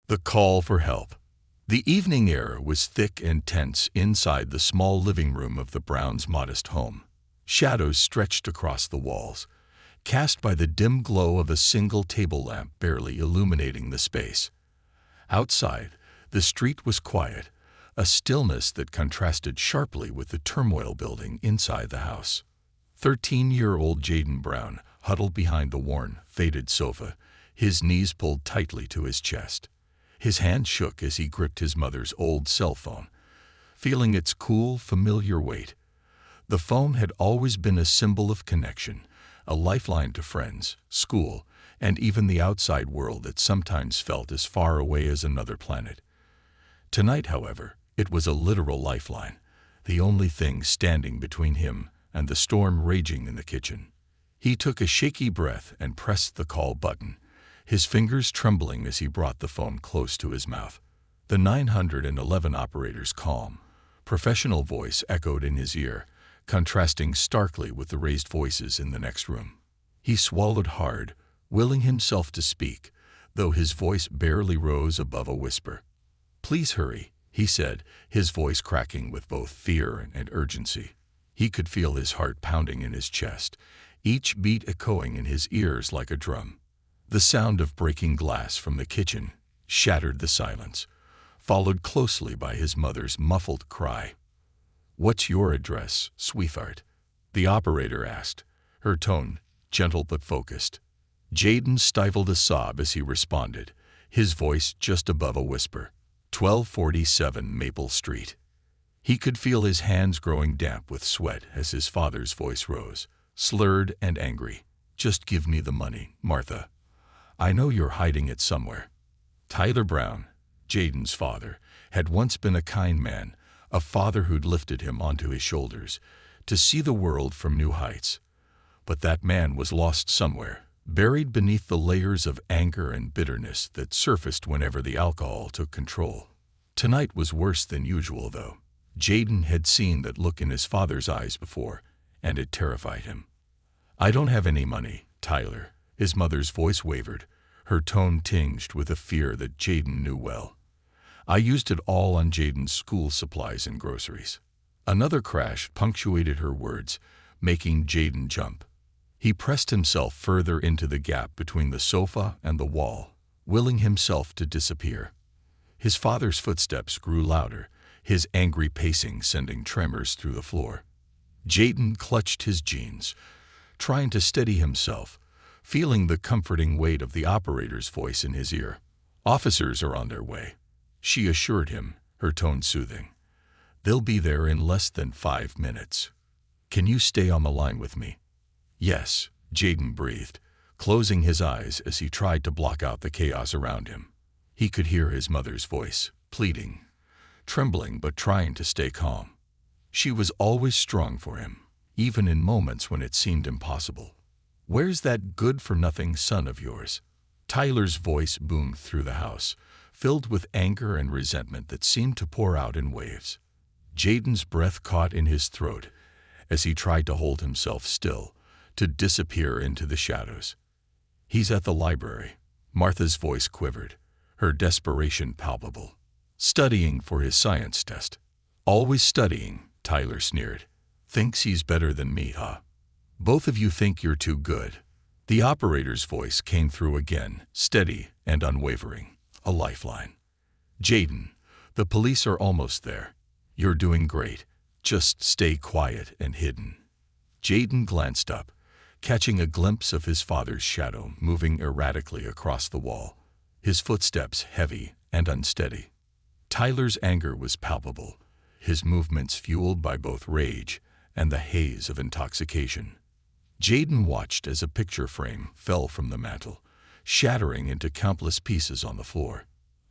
The call for help. The evening air was thick and tense inside the small living room of the Browns' modest home. Shadows stretched across the walls, cast by the dim glow of a single table lamp barely illuminating the space. Outside, the street was quiet, a stillness that contrasted sharply with the turmoil building inside the house. 13-year-old Jaden Brown huddled behind the worn, faded sofa, his knees pulled tightly to his chest. His hand shook as he gripped his mother's old cell phone, feeling its cool, familiar weight. The phone had always been a symbol of connection, a lifeline to friends, school, and even the outside world that sometimes felt as far away as another planet. Tonight, however, it was a literal lifeline, the only thing standing between him and the storm raging in the kitchen. He took a shaky breath and pressed the call button, his fingers trembling as he brought the phone close to his mouth. The 911 operator's calm, professional voice echoed in his ear, contrasting starkly with the raised voices in the next room. He swallowed hard, willing himself to speak, though his voice barely rose above a whisper. "Please hurry," he said, his voice cracking with both fear and urgency. He could feel his heart pounding in his chest, each beat echoing in his ears like a drum. The sound of breaking glass from the kitchen shattered the silence, followed closely by his mother's muffled cry. "What's your address, sweetheart?" the operator asked, her tone gentle but focused. Jaden stifled a sob as he responded, his voice just above a whisper. 1247 Maple Street. He could feel his hands growing damp with sweat as his father's voice rose, slurred and angry. "Just give me the money, Martha. I know you're hiding it somewhere." Tyler Brown, Jaden's father, had once been a kind man, a father who'd lifted him onto his shoulders to see the world from new heights. But that man was lost somewhere, buried beneath the layers of anger and bitterness that surfaced whenever the alcohol took control. Tonight was worse than usual, though. Jaden had seen that look in his father's eyes before, and it terrified him. "I don't have any money, Tyler." His mother's voice wavered, her tone tinged with a fear that Jaden knew well. "I used it all on Jaden's school supplies and groceries." Another crash punctuated her words, making Jaden jump. He pressed himself further into the gap between the sofa and the wall, willing himself to disappear. His father's footsteps grew louder, his angry pacing sending tremors through the floor. Jaden clutched his jeans, trying to steady himself, feeling the comforting weight of the operator's voice in his ear. "Officers are on their way," she assured him, her tone soothing. "They'll be there in less than 5 minutes. Can you stay on the line with me?" "Yes," Jaden breathed, closing his eyes as he tried to block out the chaos around him. He could hear his mother's voice, pleading, trembling but trying to stay calm. She was always strong for him, even in moments when it seemed impossible. "Where's that good-for-nothing son of yours?" Tyler's voice boomed through the house, filled with anger and resentment that seemed to pour out in waves. Jaden's breath caught in his throat as he tried to hold himself still, to disappear into the shadows. "He's at the library." Martha's voice quivered, her desperation palpable. "Studying for his science test." "Always studying," Tyler sneered. "Thinks he's better than me, huh? Both of you think you're too good." The operator's voice came through again, steady and unwavering, a lifeline. "Jaden, the police are almost there. You're doing great. Just stay quiet and hidden." Jaden glanced up, catching a glimpse of his father's shadow moving erratically across the wall, his footsteps heavy and unsteady. Tyler's anger was palpable, his movements fueled by both rage and the haze of intoxication. Jaden watched as a picture frame fell from the mantel, shattering into countless pieces on the floor.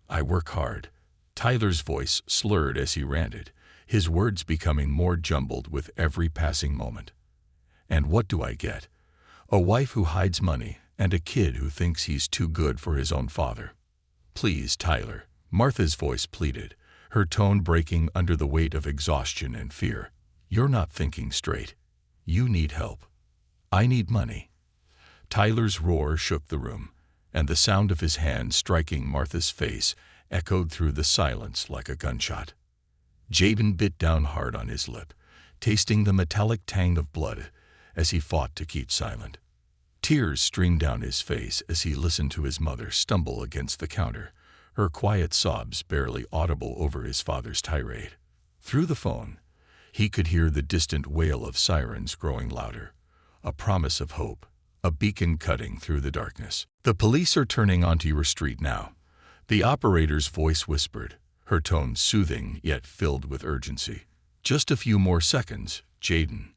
"I work hard." Tyler's voice slurred as he ranted, his words becoming more jumbled with every passing moment. "And what do I get? A wife who hides money and a kid who thinks he's too good for his own father." "Please, Tyler," Martha's voice pleaded, her tone breaking under the weight of exhaustion and fear. "You're not thinking straight. You need help." "I need money." Tyler's roar shook the room, and the sound of his hand striking Martha's face echoed through the silence like a gunshot. Jaden bit down hard on his lip, tasting the metallic tang of blood as he fought to keep silent. Tears streamed down his face as he listened to his mother stumble against the counter, her quiet sobs barely audible over his father's tirade. Through the phone, he could hear the distant wail of sirens growing louder, a promise of hope, a beacon cutting through the darkness. "The police are turning onto your street now," the operator's voice whispered, her tone soothing yet filled with urgency. "Just a few more seconds, Jaden.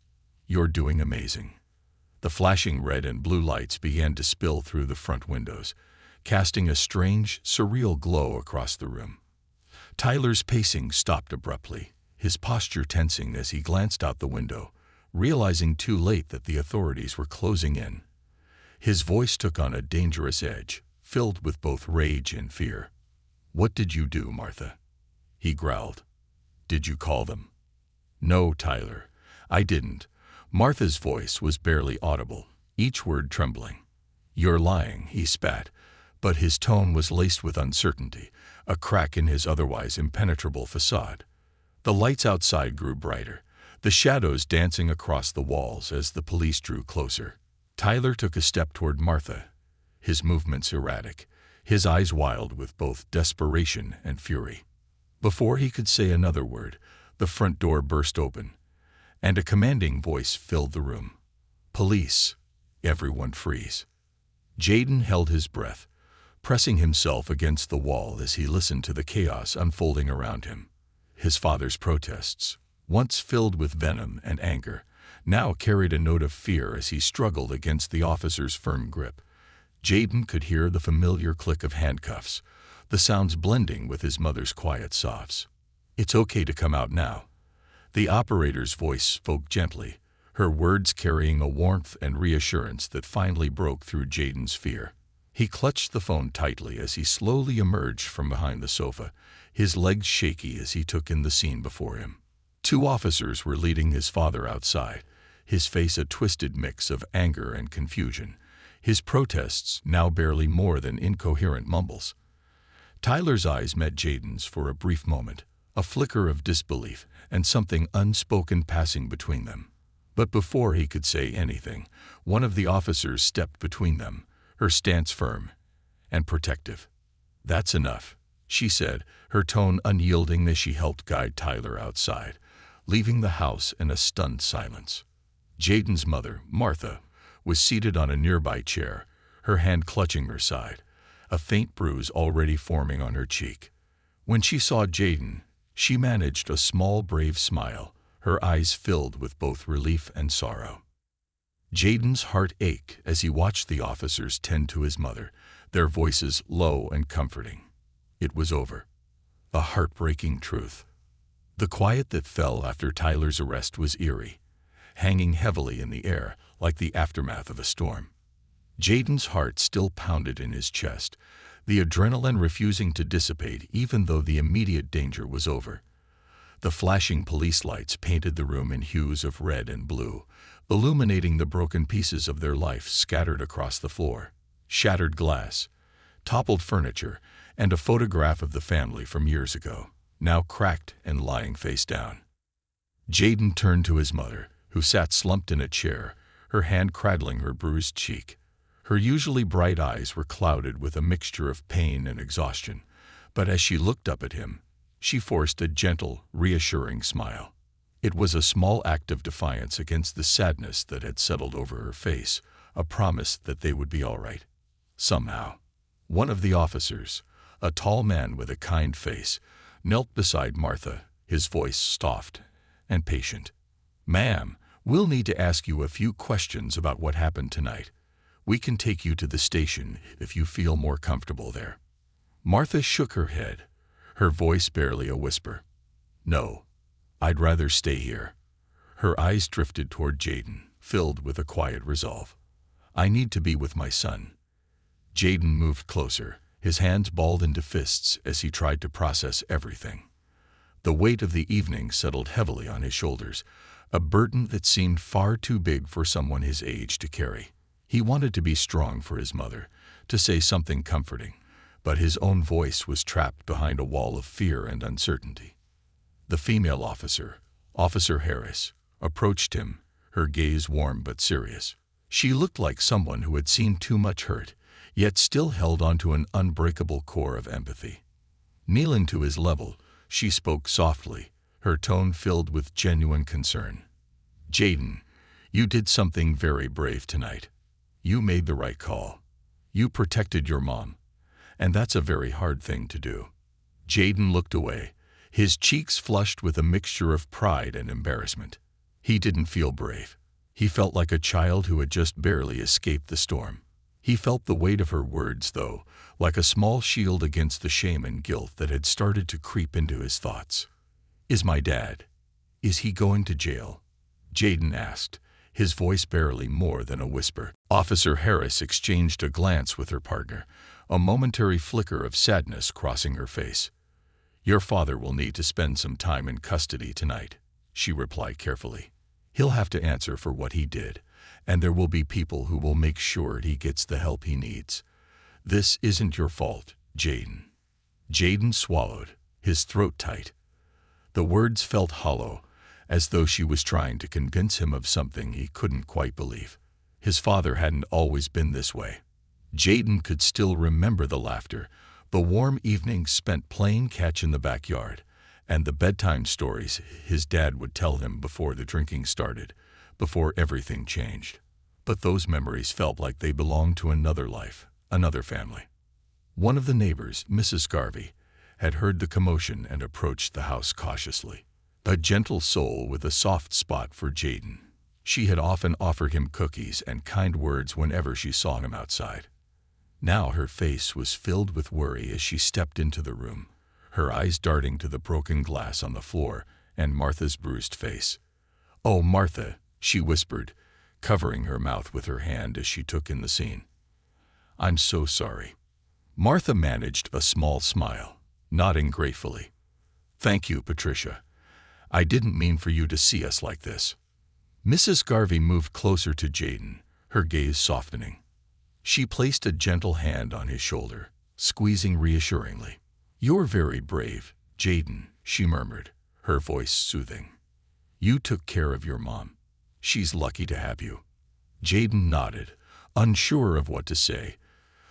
You're doing amazing." The flashing red and blue lights began to spill through the front windows, casting a strange, surreal glow across the room. Tyler's pacing stopped abruptly, his posture tensing as he glanced out the window, realizing too late that the authorities were closing in. His voice took on a dangerous edge, filled with both rage and fear. "What did you do, Martha?" he growled. "Did you call them?" "No, Tyler, I didn't." Martha's voice was barely audible, each word trembling. "You're lying," he spat, but his tone was laced with uncertainty, a crack in his otherwise impenetrable facade. The lights outside grew brighter, the shadows dancing across the walls as the police drew closer. Tyler took a step toward Martha, his movements erratic, his eyes wild with both desperation and fury. Before he could say another word, the front door burst open, and a commanding voice filled the room. "Police!" Everyone freeze. Jaden held his breath, pressing himself against the wall as he listened to the chaos unfolding around him. His father's protests, once filled with venom and anger, now carried a note of fear as he struggled against the officer's firm grip. Jaden could hear the familiar click of handcuffs, the sounds blending with his mother's quiet sobs. "It's okay to come out now." The operator's voice spoke gently, her words carrying a warmth and reassurance that finally broke through Jaden's fear. He clutched the phone tightly as he slowly emerged from behind the sofa, his legs shaky as he took in the scene before him. 2 officers were leading his father outside, his face a twisted mix of anger and confusion, his protests now barely more than incoherent mumbles. Tyler's eyes met Jaden's for a brief moment, a flicker of disbelief and something unspoken passing between them. But before he could say anything, one of the officers stepped between them, her stance firm and protective. "That's enough," she said, her tone unyielding as she helped guide Tyler outside, leaving the house in a stunned silence. Jaden's mother, Martha, was seated on a nearby chair, her hand clutching her side, a faint bruise already forming on her cheek. When she saw Jaden, she managed a small, brave smile, her eyes filled with both relief and sorrow. Jaden's heart ached as he watched the officers tend to his mother, their voices low and comforting. It was over. A heartbreaking truth. The quiet that fell after Tyler's arrest was eerie, hanging heavily in the air like the aftermath of a storm. Jaden's heart still pounded in his chest, the adrenaline refusing to dissipate even though the immediate danger was over. The flashing police lights painted the room in hues of red and blue, illuminating the broken pieces of their life scattered across the floor. Shattered glass, toppled furniture, and a photograph of the family from years ago, now cracked and lying face down. Jaden turned to his mother, who sat slumped in a chair, her hand cradling her bruised cheek. Her usually bright eyes were clouded with a mixture of pain and exhaustion, but as she looked up at him, she forced a gentle, reassuring smile. It was a small act of defiance against the sadness that had settled over her face, a promise that they would be all right. Somehow. One of the officers, a tall man with a kind face, knelt beside Martha, his voice soft and patient. "Ma'am, we'll need to ask you a few questions about what happened tonight. We can take you to the station if you feel more comfortable there." Martha shook her head, her voice barely a whisper. "No, I'd rather stay here." Her eyes drifted toward Jaden, filled with a quiet resolve. "I need to be with my son." Jaden moved closer, his hands balled into fists as he tried to process everything. The weight of the evening settled heavily on his shoulders, a burden that seemed far too big for someone his age to carry. He wanted to be strong for his mother, to say something comforting, but his own voice was trapped behind a wall of fear and uncertainty. The female officer, Officer Harris, approached him, her gaze warm but serious. She looked like someone who had seen too much hurt, yet still held onto an unbreakable core of empathy. Kneeling to his level, she spoke softly, her tone filled with genuine concern. "Jaden, you did something very brave tonight. You made the right call. You protected your mom, and that's a very hard thing to do." Jaden looked away, his cheeks flushed with a mixture of pride and embarrassment. He didn't feel brave. He felt like a child who had just barely escaped the storm. He felt the weight of her words, though, like a small shield against the shame and guilt that had started to creep into his thoughts. "Is my dad? Is he going to jail?" Jaden asked, his voice barely more than a whisper. Officer Harris exchanged a glance with her partner, a momentary flicker of sadness crossing her face. "Your father will need to spend some time in custody tonight," she replied carefully. "He'll have to answer for what he did, and there will be people who will make sure he gets the help he needs. This isn't your fault, Jaden." Jaden swallowed, his throat tight. The words felt hollow, as though she was trying to convince him of something he couldn't quite believe. His father hadn't always been this way. Jaden could still remember the laughter, the warm evenings spent playing catch in the backyard, and the bedtime stories his dad would tell him before the drinking started, before everything changed. But those memories felt like they belonged to another life, another family. One of the neighbors, Mrs. Garvey, had heard the commotion and approached the house cautiously. A gentle soul with a soft spot for Jaden. She had often offered him cookies and kind words whenever she saw him outside. Now her face was filled with worry as she stepped into the room, her eyes darting to the broken glass on the floor and Martha's bruised face. "Oh, Martha," she whispered, covering her mouth with her hand as she took in the scene. "I'm so sorry." Martha managed a small smile, nodding gratefully. "Thank you, Patricia. I didn't mean for you to see us like this." Mrs. Garvey moved closer to Jaden, her gaze softening. She placed a gentle hand on his shoulder, squeezing reassuringly. "You're very brave, Jaden," she murmured, her voice soothing. "You took care of your mom. She's lucky to have you." Jaden nodded, unsure of what to say,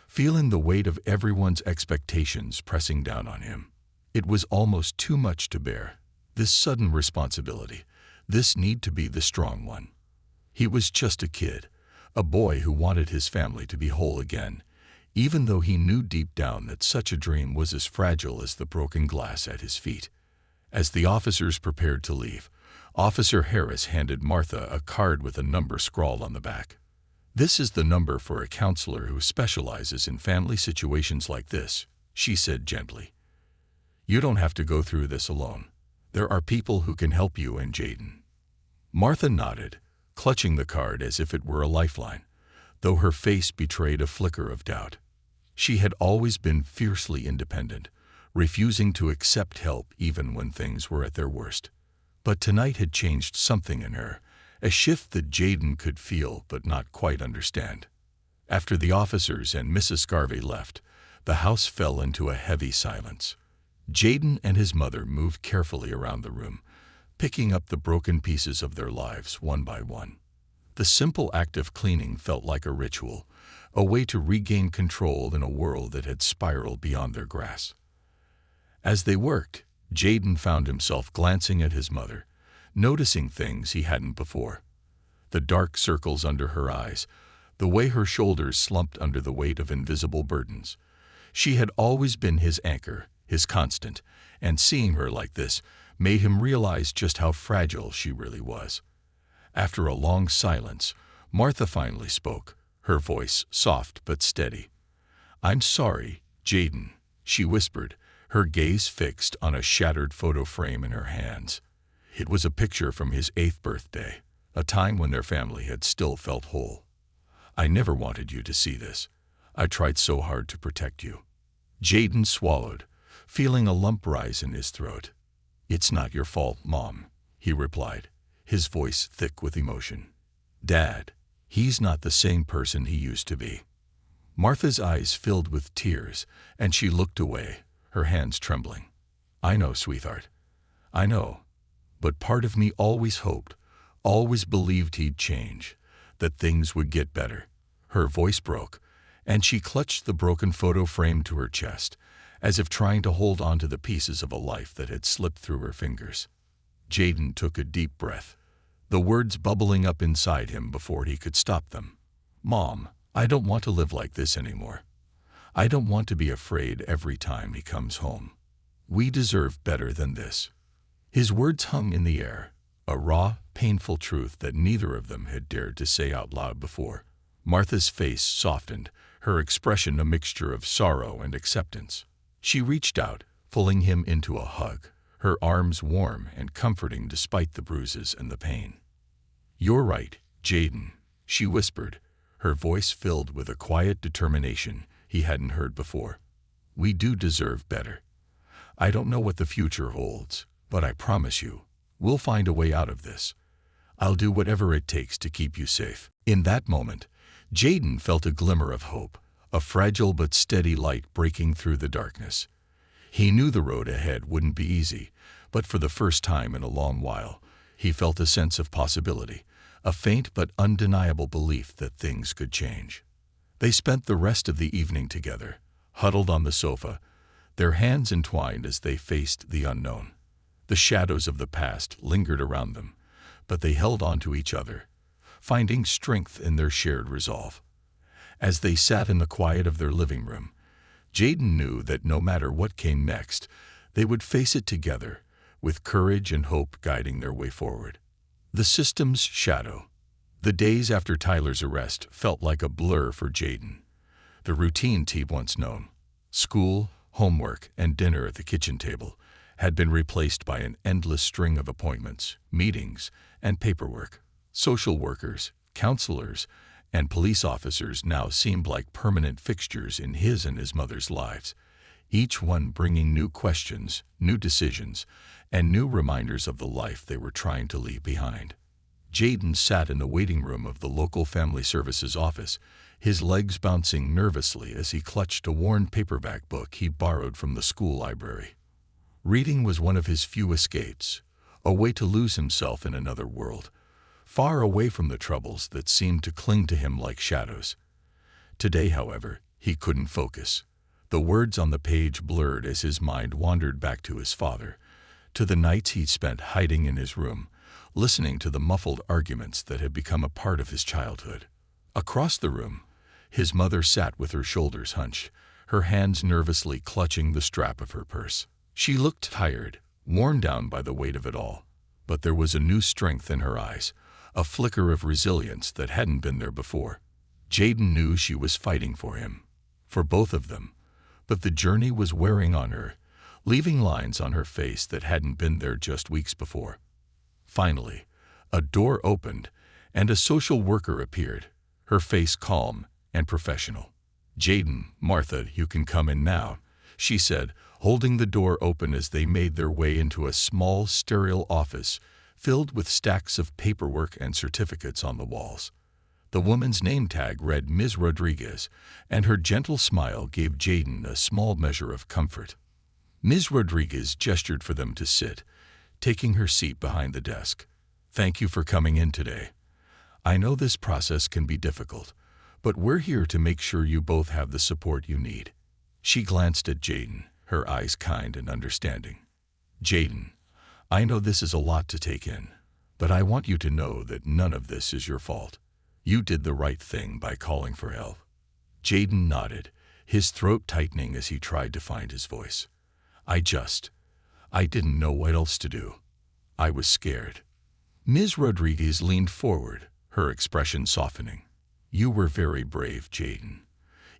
feeling the weight of everyone's expectations pressing down on him. It was almost too much to bear, this sudden responsibility, this need to be the strong one. He was just a kid, a boy who wanted his family to be whole again, even though he knew deep down that such a dream was as fragile as the broken glass at his feet. As the officers prepared to leave, Officer Harris handed Martha a card with a number scrawled on the back. "This is the number for a counselor who specializes in family situations like this," she said gently. "You don't have to go through this alone. There are people who can help you and Jaden." Martha nodded, clutching the card as if it were a lifeline, though her face betrayed a flicker of doubt. She had always been fiercely independent, refusing to accept help even when things were at their worst. But tonight had changed something in her, a shift that Jaden could feel but not quite understand. After the officers and Mrs. Garvey left, the house fell into a heavy silence. Jaden and his mother moved carefully around the room, picking up the broken pieces of their lives one by one. The simple act of cleaning felt like a ritual, a way to regain control in a world that had spiraled beyond their grasp. As they worked, Jaden found himself glancing at his mother, noticing things he hadn't before. The dark circles under her eyes, the way her shoulders slumped under the weight of invisible burdens. She had always been his anchor, his constant, and seeing her like this made him realize just how fragile she really was. After a long silence, Martha finally spoke, her voice soft but steady. "I'm sorry, Jaden," she whispered, her gaze fixed on a shattered photo frame in her hands. It was a picture from his 8th birthday, a time when their family had still felt whole. "I never wanted you to see this. I tried so hard to protect you." Jaden swallowed, feeling a lump rise in his throat. "It's not your fault, Mom," he replied, his voice thick with emotion. "Dad, he's not the same person he used to be." Martha's eyes filled with tears, and she looked away, her hands trembling. "I know, sweetheart. I know. But part of me always hoped, always believed he'd change, that things would get better." Her voice broke, and she clutched the broken photo frame to her chest, as if trying to hold on to the pieces of a life that had slipped through her fingers. Jaden took a deep breath, the words bubbling up inside him before he could stop them. "Mom, I don't want to live like this anymore. I don't want to be afraid every time he comes home. We deserve better than this." His words hung in the air, a raw, painful truth that neither of them had dared to say out loud before. Martha's face softened, her expression a mixture of sorrow and acceptance. She reached out, pulling him into a hug, her arms warm and comforting despite the bruises and the pain. "You're right, Jaden," she whispered, her voice filled with a quiet determination he hadn't heard before. "We do deserve better. I don't know what the future holds, but I promise you, we'll find a way out of this. I'll do whatever it takes to keep you safe." In that moment, Jaden felt a glimmer of hope, a fragile but steady light breaking through the darkness. He knew the road ahead wouldn't be easy, but for the first time in a long while, he felt a sense of possibility, a faint but undeniable belief that things could change. They spent the rest of the evening together, huddled on the sofa, their hands entwined as they faced the unknown. The shadows of the past lingered around them, but they held on to each other, finding strength in their shared resolve. As they sat in the quiet of their living room, Jaden knew that no matter what came next, they would face it together, with courage and hope guiding their way forward. The system's shadow. The days after Tyler's arrest felt like a blur for Jaden. The routine he'd once known, school, homework, and dinner at the kitchen table, had been replaced by an endless string of appointments, meetings, and paperwork. Social workers, counselors, and police officers now seemed like permanent fixtures in his and his mother's lives, each one bringing new questions, new decisions, and new reminders of the life they were trying to leave behind. Jaden sat in the waiting room of the local family services office, his legs bouncing nervously as he clutched a worn paperback book he borrowed from the school library. Reading was one of his few escapes, a way to lose himself in another world, far away from the troubles that seemed to cling to him like shadows. Today, however, he couldn't focus. The words on the page blurred as his mind wandered back to his father, to the nights he'd spent hiding in his room, listening to the muffled arguments that had become a part of his childhood. Across the room, his mother sat with her shoulders hunched, her hands nervously clutching the strap of her purse. She looked tired, worn down by the weight of it all, but there was a new strength in her eyes, a flicker of resilience that hadn't been there before. Jaden knew she was fighting for him, for both of them, but the journey was wearing on her, leaving lines on her face that hadn't been there just weeks before. Finally, a door opened, and a social worker appeared, her face calm and professional. "Jaden, Martha, you can come in now," she said, holding the door open as they made their way into a small, sterile office filled with stacks of paperwork and certificates on the walls. The woman's name tag read Ms. Rodriguez, and her gentle smile gave Jaden a small measure of comfort. Ms. Rodriguez gestured for them to sit, taking her seat behind the desk. "Thank you for coming in today. I know this process can be difficult, but we're here to make sure you both have the support you need." She glanced at Jaden, her eyes kind and understanding. "Jaden, I know this is a lot to take in, but I want you to know that none of this is your fault. You did the right thing by calling for help." Jaden nodded, his throat tightening as he tried to find his voice. I didn't know what else to do. I was scared." Ms. Rodriguez leaned forward, her expression softening. "You were very brave, Jaden.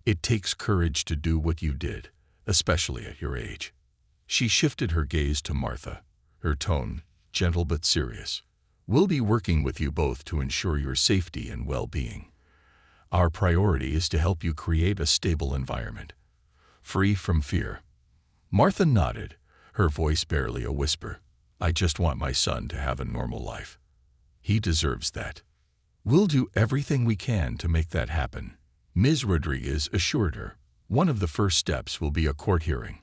It takes courage to do what you did, especially at your age." She shifted her gaze to Martha, her tone gentle but serious. "We'll be working with you both to ensure your safety and well-being. Our priority is to help you create a stable environment, free from fear." Martha nodded, her voice barely a whisper. "I just want my son to have a normal life. He deserves that. We'll do everything we can to make that happen." Ms. Rodriguez assured her. One of the first steps will be a court hearing.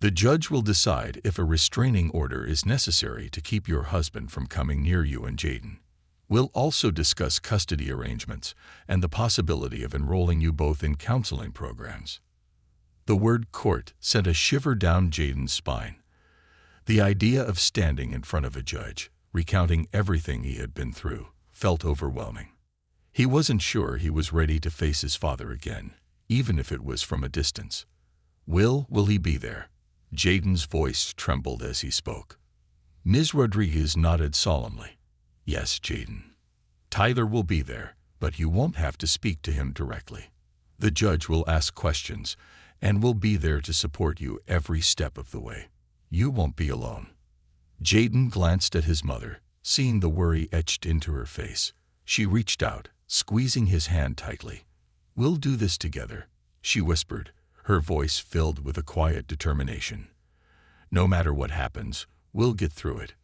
The judge will decide if a restraining order is necessary to keep your husband from coming near you and Jaden. We'll also discuss custody arrangements and the possibility of enrolling you both in counseling programs. The word court sent a shiver down Jaden's spine. The idea of standing in front of a judge, recounting everything he had been through, felt overwhelming. He wasn't sure he was ready to face his father again, even if it was from a distance. Will he be there? Jaden's voice trembled as he spoke. Ms. Rodriguez nodded solemnly. Yes, Jaden. Tyler will be there, but you won't have to speak to him directly. The judge will ask questions, and will be there to support you every step of the way. You won't be alone. Jaden glanced at his mother, seeing the worry etched into her face. She reached out, squeezing his hand tightly. We'll do this together, she whispered, her voice filled with a quiet determination. No matter what happens, we'll get through it.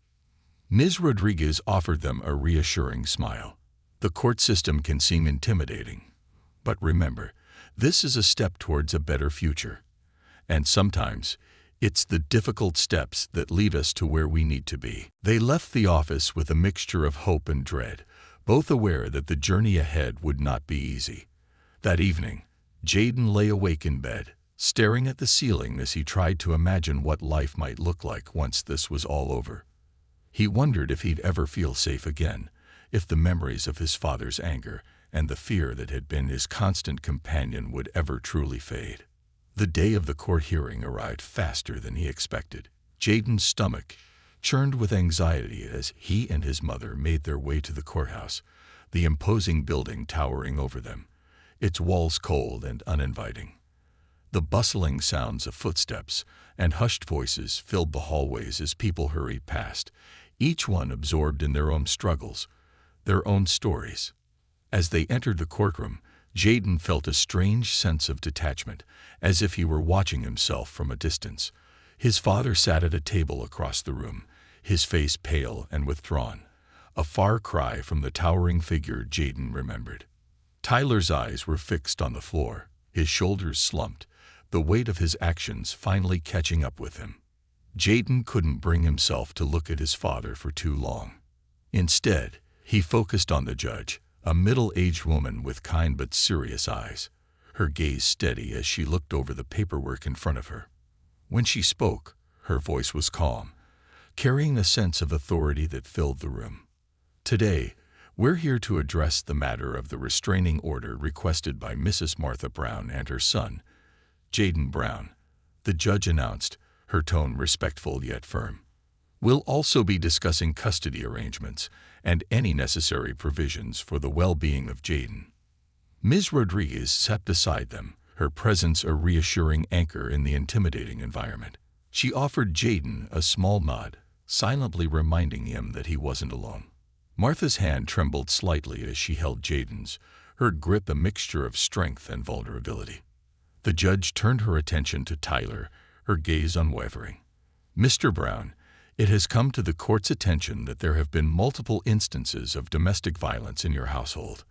Ms. Rodriguez offered them a reassuring smile. The court system can seem intimidating, but remember, this is a step towards a better future. And sometimes, it's the difficult steps that lead us to where we need to be. They left the office with a mixture of hope and dread, both aware that the journey ahead would not be easy. That evening, Jaden lay awake in bed, staring at the ceiling as he tried to imagine what life might look like once this was all over. He wondered if he'd ever feel safe again, if the memories of his father's anger and the fear that had been his constant companion would ever truly fade. The day of the court hearing arrived faster than he expected. Jaden's stomach churned with anxiety as he and his mother made their way to the courthouse, the imposing building towering over them, its walls cold and uninviting. The bustling sounds of footsteps and hushed voices filled the hallways as people hurried past, each one absorbed in their own struggles, their own stories. As they entered the courtroom, Jaden felt a strange sense of detachment, as if he were watching himself from a distance. His father sat at a table across the room, his face pale and withdrawn, a far cry from the towering figure Jaden remembered. Tyler's eyes were fixed on the floor, his shoulders slumped, the weight of his actions finally catching up with him. Jaden couldn't bring himself to look at his father for too long. Instead, he focused on the judge, a middle-aged woman with kind but serious eyes, her gaze steady as she looked over the paperwork in front of her. When she spoke, her voice was calm, carrying a sense of authority that filled the room. Today, we're here to address the matter of the restraining order requested by Mrs. Martha Brown and her son, Jaden Brown, the judge announced, her tone respectful yet firm. We'll also be discussing custody arrangements and any necessary provisions for the well-being of Jaden. Ms. Rodriguez sat beside them, her presence a reassuring anchor in the intimidating environment. She offered Jaden a small nod, silently reminding him that he wasn't alone. Martha's hand trembled slightly as she held Jaden's, her grip a mixture of strength and vulnerability. The judge turned her attention to Tyler, her gaze unwavering. Mr. Brown, it has come to the court's attention that there have been multiple instances of domestic violence in your household.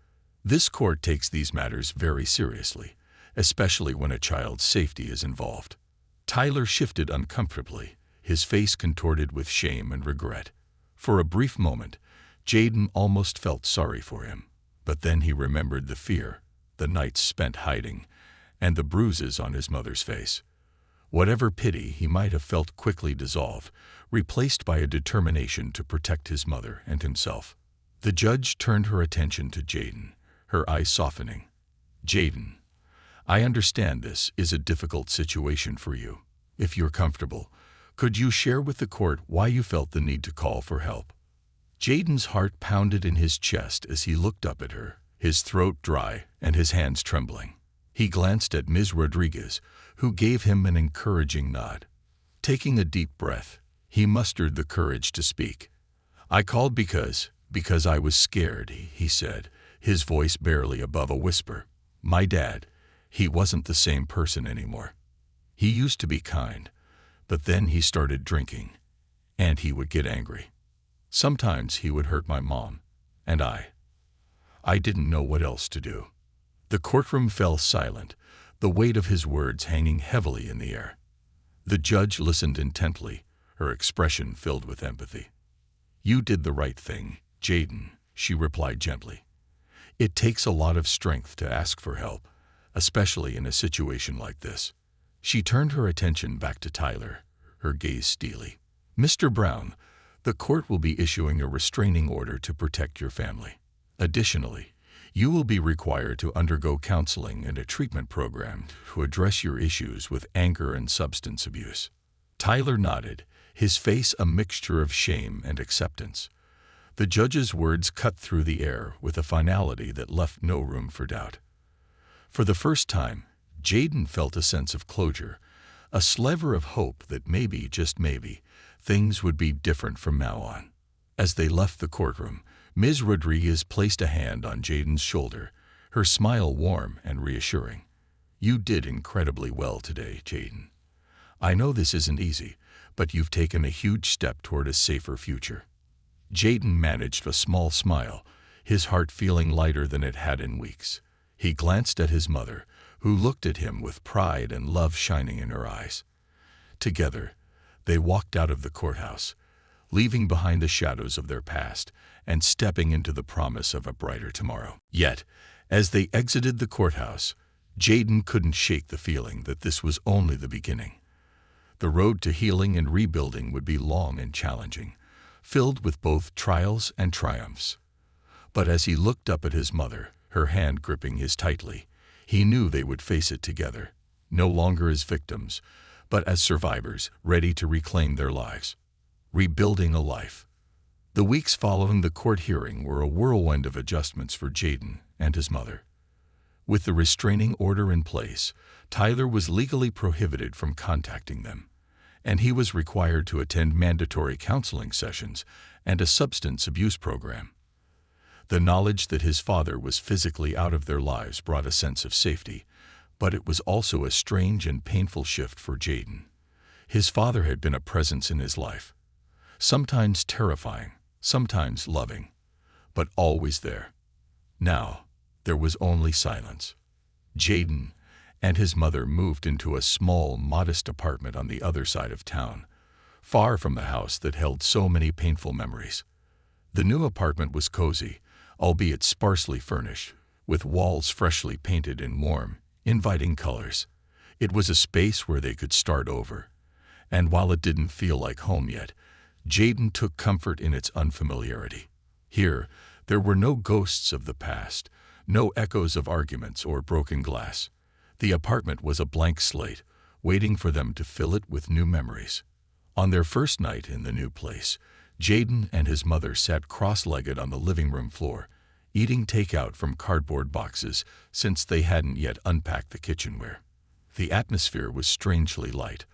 This court takes these matters very seriously, especially when a child's safety is involved. Tyler shifted uncomfortably, his face contorted with shame and regret. For a brief moment, Jaden almost felt sorry for him, but then he remembered the fear, the nights spent hiding, and the bruises on his mother's face. Whatever pity he might have felt quickly dissolved, replaced by a determination to protect his mother and himself. The judge turned her attention to Jaden, her eyes softening. Jaden, I understand this is a difficult situation for you. If you're comfortable, could you share with the court why you felt the need to call for help? Jaden's heart pounded in his chest as he looked up at her, his throat dry and his hands trembling. He glanced at Ms. Rodriguez, who gave him an encouraging nod. Taking a deep breath, he mustered the courage to speak. I called because I was scared, he said, his voice barely above a whisper. My dad, he wasn't the same person anymore. He used to be kind, but then he started drinking, and he would get angry. Sometimes he would hurt my mom, and I didn't know what else to do. The courtroom fell silent, the weight of his words hanging heavily in the air. The judge listened intently, her expression filled with empathy. "You did the right thing, Jaden," she replied gently. "It takes a lot of strength to ask for help, especially in a situation like this." She turned her attention back to Tyler, her gaze steely. "Mr. Brown, the court will be issuing a restraining order to protect your family. Additionally, you will be required to undergo counseling and a treatment program to address your issues with anger and substance abuse." Tyler nodded, his face a mixture of shame and acceptance. The judge's words cut through the air with a finality that left no room for doubt. For the first time, Jaden felt a sense of closure, a sliver of hope that maybe, just maybe, things would be different from now on. As they left the courtroom, Ms. Rodriguez placed a hand on Jaden's shoulder, her smile warm and reassuring. "You did incredibly well today, Jaden. I know this isn't easy, but you've taken a huge step toward a safer future." Jaden managed a small smile, his heart feeling lighter than it had in weeks. He glanced at his mother, who looked at him with pride and love shining in her eyes. Together, they walked out of the courthouse, leaving behind the shadows of their past and stepping into the promise of a brighter tomorrow. Yet, as they exited the courthouse, Jaden couldn't shake the feeling that this was only the beginning. The road to healing and rebuilding would be long and challenging, filled with both trials and triumphs. But as he looked up at his mother, her hand gripping his tightly, he knew they would face it together, no longer as victims, but as survivors ready to reclaim their lives. Rebuilding a life. The weeks following the court hearing were a whirlwind of adjustments for Jaden and his mother. With the restraining order in place, Tyler was legally prohibited from contacting them, and he was required to attend mandatory counseling sessions and a substance abuse program. The knowledge that his father was physically out of their lives brought a sense of safety, but it was also a strange and painful shift for Jaden. His father had been a presence in his life, sometimes terrifying, sometimes loving, but always there. Now, there was only silence. Jaden and his mother moved into a small, modest apartment on the other side of town, far from the house that held so many painful memories. The new apartment was cozy, albeit sparsely furnished, with walls freshly painted in warm, inviting colors. It was a space where they could start over, and while it didn't feel like home yet, Jaden took comfort in its unfamiliarity. Here, there were no ghosts of the past, no echoes of arguments or broken glass. The apartment was a blank slate, waiting for them to fill it with new memories. On their first night in the new place, Jaden and his mother sat cross-legged on the living room floor, eating takeout from cardboard boxes since they hadn't yet unpacked the kitchenware. The atmosphere was strangely light,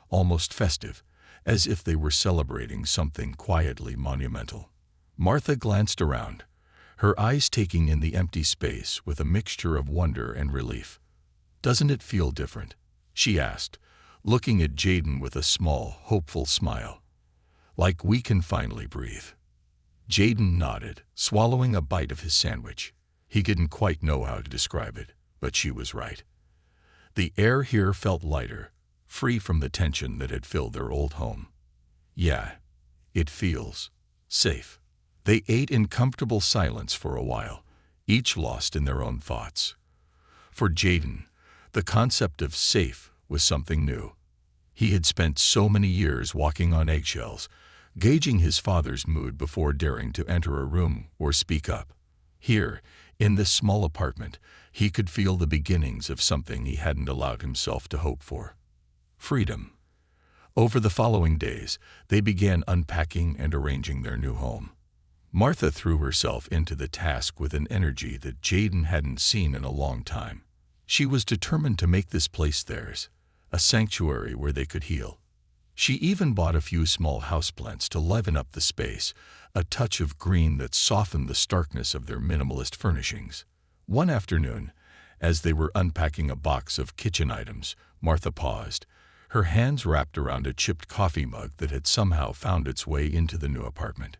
almost festive, as if they were celebrating something quietly monumental. Martha glanced around, her eyes taking in the empty space with a mixture of wonder and relief. "Doesn't it feel different?" she asked, looking at Jaden with a small, hopeful smile. "Like we can finally breathe." Jaden nodded, swallowing a bite of his sandwich. He didn't quite know how to describe it, but she was right. The air here felt lighter, free from the tension that had filled their old home. "Yeah, it feels safe." They ate in comfortable silence for a while, each lost in their own thoughts. For Jaden, the concept of safe was something new. He had spent so many years walking on eggshells, gauging his father's mood before daring to enter a room or speak up. Here, in this small apartment, he could feel the beginnings of something he hadn't allowed himself to hope for. Freedom. Over the following days, they began unpacking and arranging their new home. Martha threw herself into the task with an energy that Jaden hadn't seen in a long time. She was determined to make this place theirs, a sanctuary where they could heal. She even bought a few small houseplants to liven up the space, a touch of green that softened the starkness of their minimalist furnishings. One afternoon, as they were unpacking a box of kitchen items, Martha paused, her hands wrapped around a chipped coffee mug that had somehow found its way into the new apartment.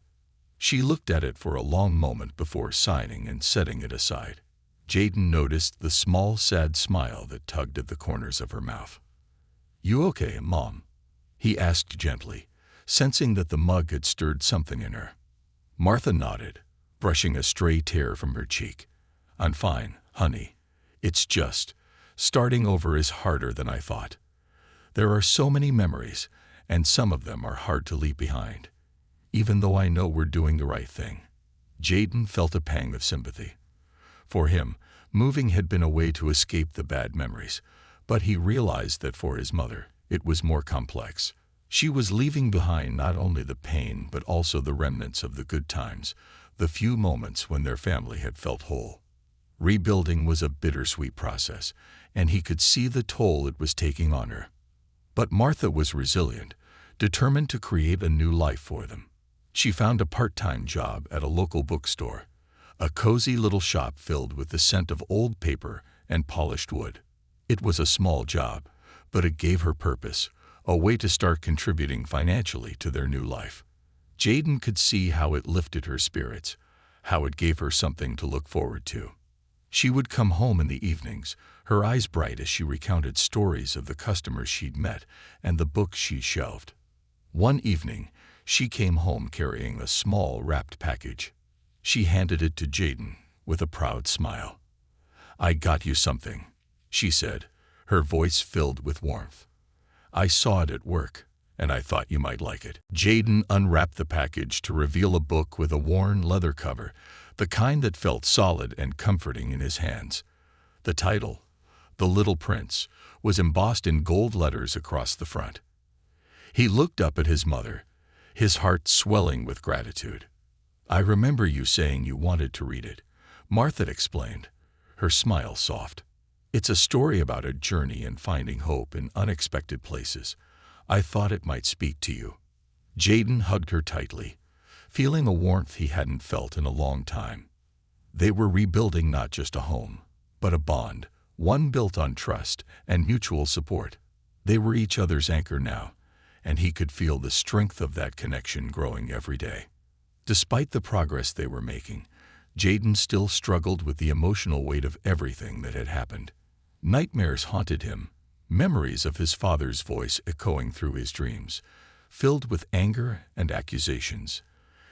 She looked at it for a long moment before signing and setting it aside. Jaden noticed the small, sad smile that tugged at the corners of her mouth. "You okay, Mom?" he asked gently, sensing that the mug had stirred something in her. Martha nodded, brushing a stray tear from her cheek. "I'm fine, honey. It's just, starting over is harder than I thought. There are so many memories, and some of them are hard to leave behind. Even though I know we're doing the right thing." Jaden felt a pang of sympathy. For him, moving had been a way to escape the bad memories, but he realized that for his mother, it was more complex. She was leaving behind not only the pain but also the remnants of the good times, the few moments when their family had felt whole. Rebuilding was a bittersweet process, and he could see the toll it was taking on her. But Martha was resilient, determined to create a new life for them. She found a part-time job at a local bookstore, a cozy little shop filled with the scent of old paper and polished wood. It was a small job, but it gave her purpose, a way to start contributing financially to their new life. Jaden could see how it lifted her spirits, how it gave her something to look forward to. She would come home in the evenings, her eyes bright as she recounted stories of the customers she'd met and the books she shelved. One evening, she came home carrying a small wrapped package. She handed it to Jaden with a proud smile. "I got you something," she said, her voice filled with warmth. "I saw it at work, and I thought you might like it." Jaden unwrapped the package to reveal a book with a worn leather cover, the kind that felt solid and comforting in his hands. The title, The Little Prince, was embossed in gold letters across the front. He looked up at his mother, his heart swelling with gratitude. "I remember you saying you wanted to read it," Martha explained, her smile soft. "It's a story about a journey and finding hope in unexpected places. I thought it might speak to you." Jaden hugged her tightly, feeling a warmth he hadn't felt in a long time. They were rebuilding not just a home, but a bond, one built on trust and mutual support. They were each other's anchor now, and he could feel the strength of that connection growing every day. Despite the progress they were making, Jaden still struggled with the emotional weight of everything that had happened. Nightmares haunted him, memories of his father's voice echoing through his dreams, filled with anger and accusations.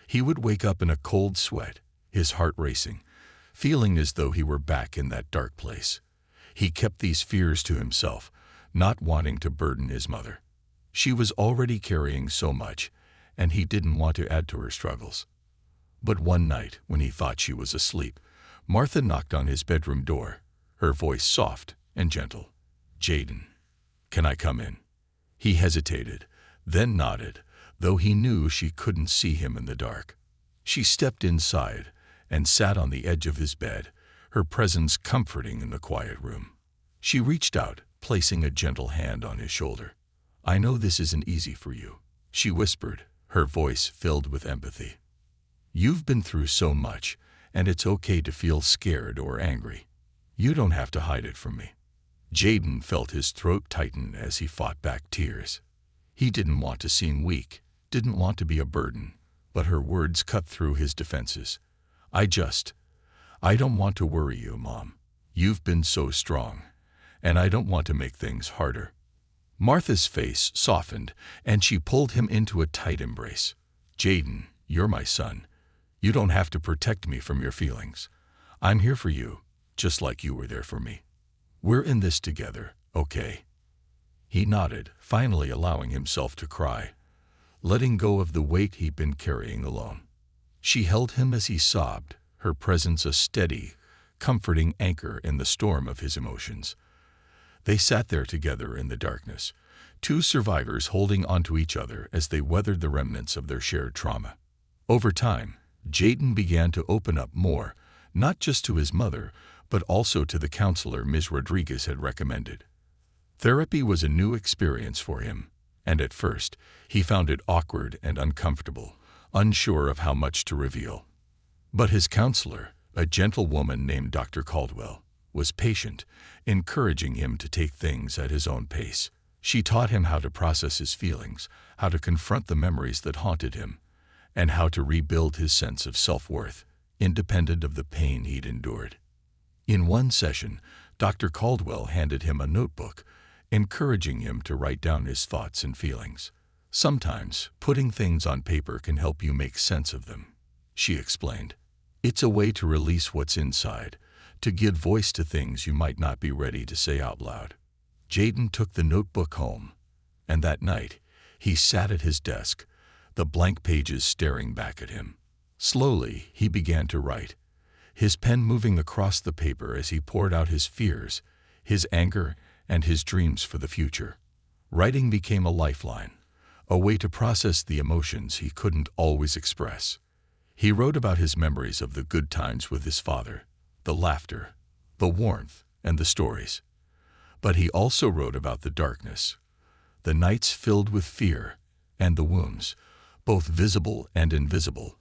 He would wake up in a cold sweat, his heart racing, feeling as though he were back in that dark place. He kept these fears to himself, not wanting to burden his mother. She was already carrying so much, and he didn't want to add to her struggles. But one night, when he thought she was asleep, Martha knocked on his bedroom door, her voice soft and gentle. "Jaden, can I come in?" He hesitated, then nodded, though he knew she couldn't see him in the dark. She stepped inside and sat on the edge of his bed, her presence comforting in the quiet room. She reached out, placing a gentle hand on his shoulder. "I know this isn't easy for you," she whispered, her voice filled with empathy. "You've been through so much, and it's okay to feel scared or angry. You don't have to hide it from me." Jaden felt his throat tighten as he fought back tears. He didn't want to seem weak, didn't want to be a burden, but her words cut through his defenses. I don't want to worry you, Mom. You've been so strong, and I don't want to make things harder." Martha's face softened, and she pulled him into a tight embrace. "Jaden, you're my son. You don't have to protect me from your feelings. I'm here for you, just like you were there for me. We're in this together, okay?" He nodded, finally allowing himself to cry, letting go of the weight he'd been carrying alone. She held him as he sobbed, her presence a steady, comforting anchor in the storm of his emotions. They sat there together in the darkness, two survivors holding onto each other as they weathered the remnants of their shared trauma. Over time, Jaden began to open up more, not just to his mother, but also to the counselor Ms. Rodriguez had recommended. Therapy was a new experience for him, and at first, he found it awkward and uncomfortable, unsure of how much to reveal. But his counselor, a gentle woman named Dr. Caldwell, was patient, encouraging him to take things at his own pace. She taught him how to process his feelings, how to confront the memories that haunted him, and how to rebuild his sense of self-worth, independent of the pain he'd endured. In one session, Dr. Caldwell handed him a notebook, encouraging him to write down his thoughts and feelings. Sometimes, putting things on paper can help you make sense of them, she explained. It's a way to release what's inside, to give voice to things you might not be ready to say out loud. Jaden took the notebook home, and that night, he sat at his desk, the blank pages staring back at him. Slowly, he began to write, his pen moving across the paper as he poured out his fears, his anger, and his dreams for the future. Writing became a lifeline, a way to process the emotions he couldn't always express. He wrote about his memories of the good times with his father, the laughter, the warmth, and the stories. But he also wrote about the darkness, the nights filled with fear, and the wounds, both visible and invisible,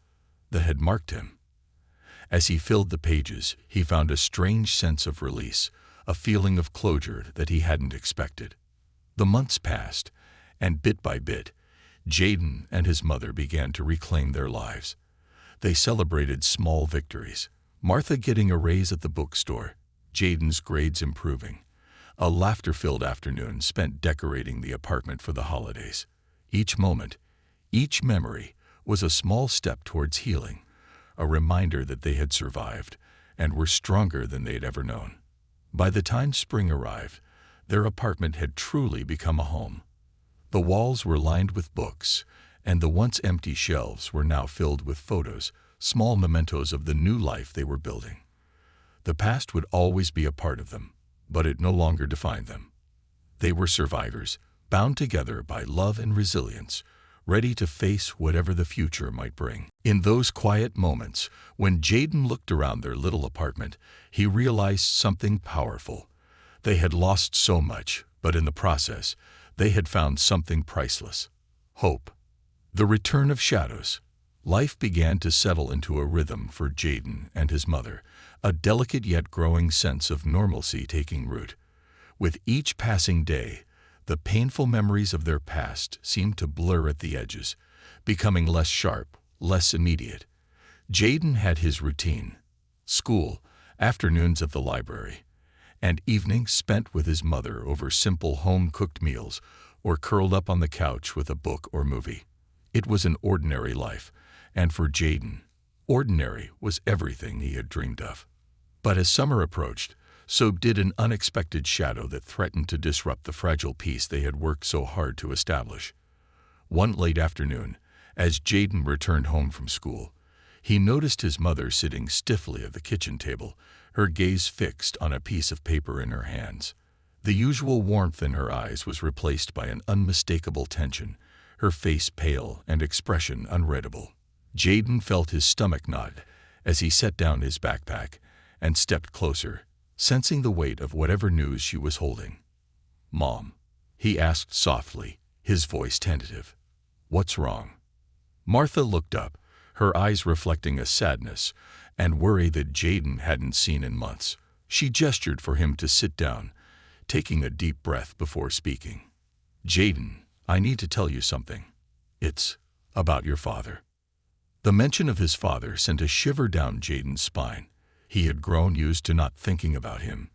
that had marked him. As he filled the pages, he found a strange sense of release, a feeling of closure that he hadn't expected. The months passed, and bit by bit, Jaden and his mother began to reclaim their lives. They celebrated small victories, Martha getting a raise at the bookstore, Jaden's grades improving, a laughter-filled afternoon spent decorating the apartment for the holidays. Each moment, each memory, was a small step towards healing, a reminder that they had survived and were stronger than they'd ever known. By the time spring arrived, their apartment had truly become a home. The walls were lined with books, and the once empty shelves were now filled with photos, small mementos of the new life they were building. The past would always be a part of them, but it no longer defined them. They were survivors, bound together by love and resilience, ready to face whatever the future might bring. In those quiet moments, when Jaden looked around their little apartment, he realized something powerful. They had lost so much, but in the process, they had found something priceless: hope. The return of shadows. Life began to settle into a rhythm for Jaden and his mother, a delicate yet growing sense of normalcy taking root. With each passing day, the painful memories of their past seemed to blur at the edges, becoming less sharp, less immediate. Jaden had his routine: school, afternoons at the library, and evenings spent with his mother over simple home-cooked meals or curled up on the couch with a book or movie. It was an ordinary life, and for Jaden, ordinary was everything he had dreamed of. But as summer approached, so did an unexpected shadow that threatened to disrupt the fragile peace they had worked so hard to establish. One late afternoon, as Jaden returned home from school, he noticed his mother sitting stiffly at the kitchen table, her gaze fixed on a piece of paper in her hands. The usual warmth in her eyes was replaced by an unmistakable tension, her face pale and expression unreadable. Jaden felt his stomach knot as he set down his backpack and stepped closer, sensing the weight of whatever news she was holding. "Mom," he asked softly, his voice tentative. "What's wrong?" Martha looked up, her eyes reflecting a sadness and worry that Jaden hadn't seen in months. She gestured for him to sit down, taking a deep breath before speaking. "Jaden, I need to tell you something. It's about your father." The mention of his father sent a shiver down Jaden's spine. He had grown used to not thinking about him,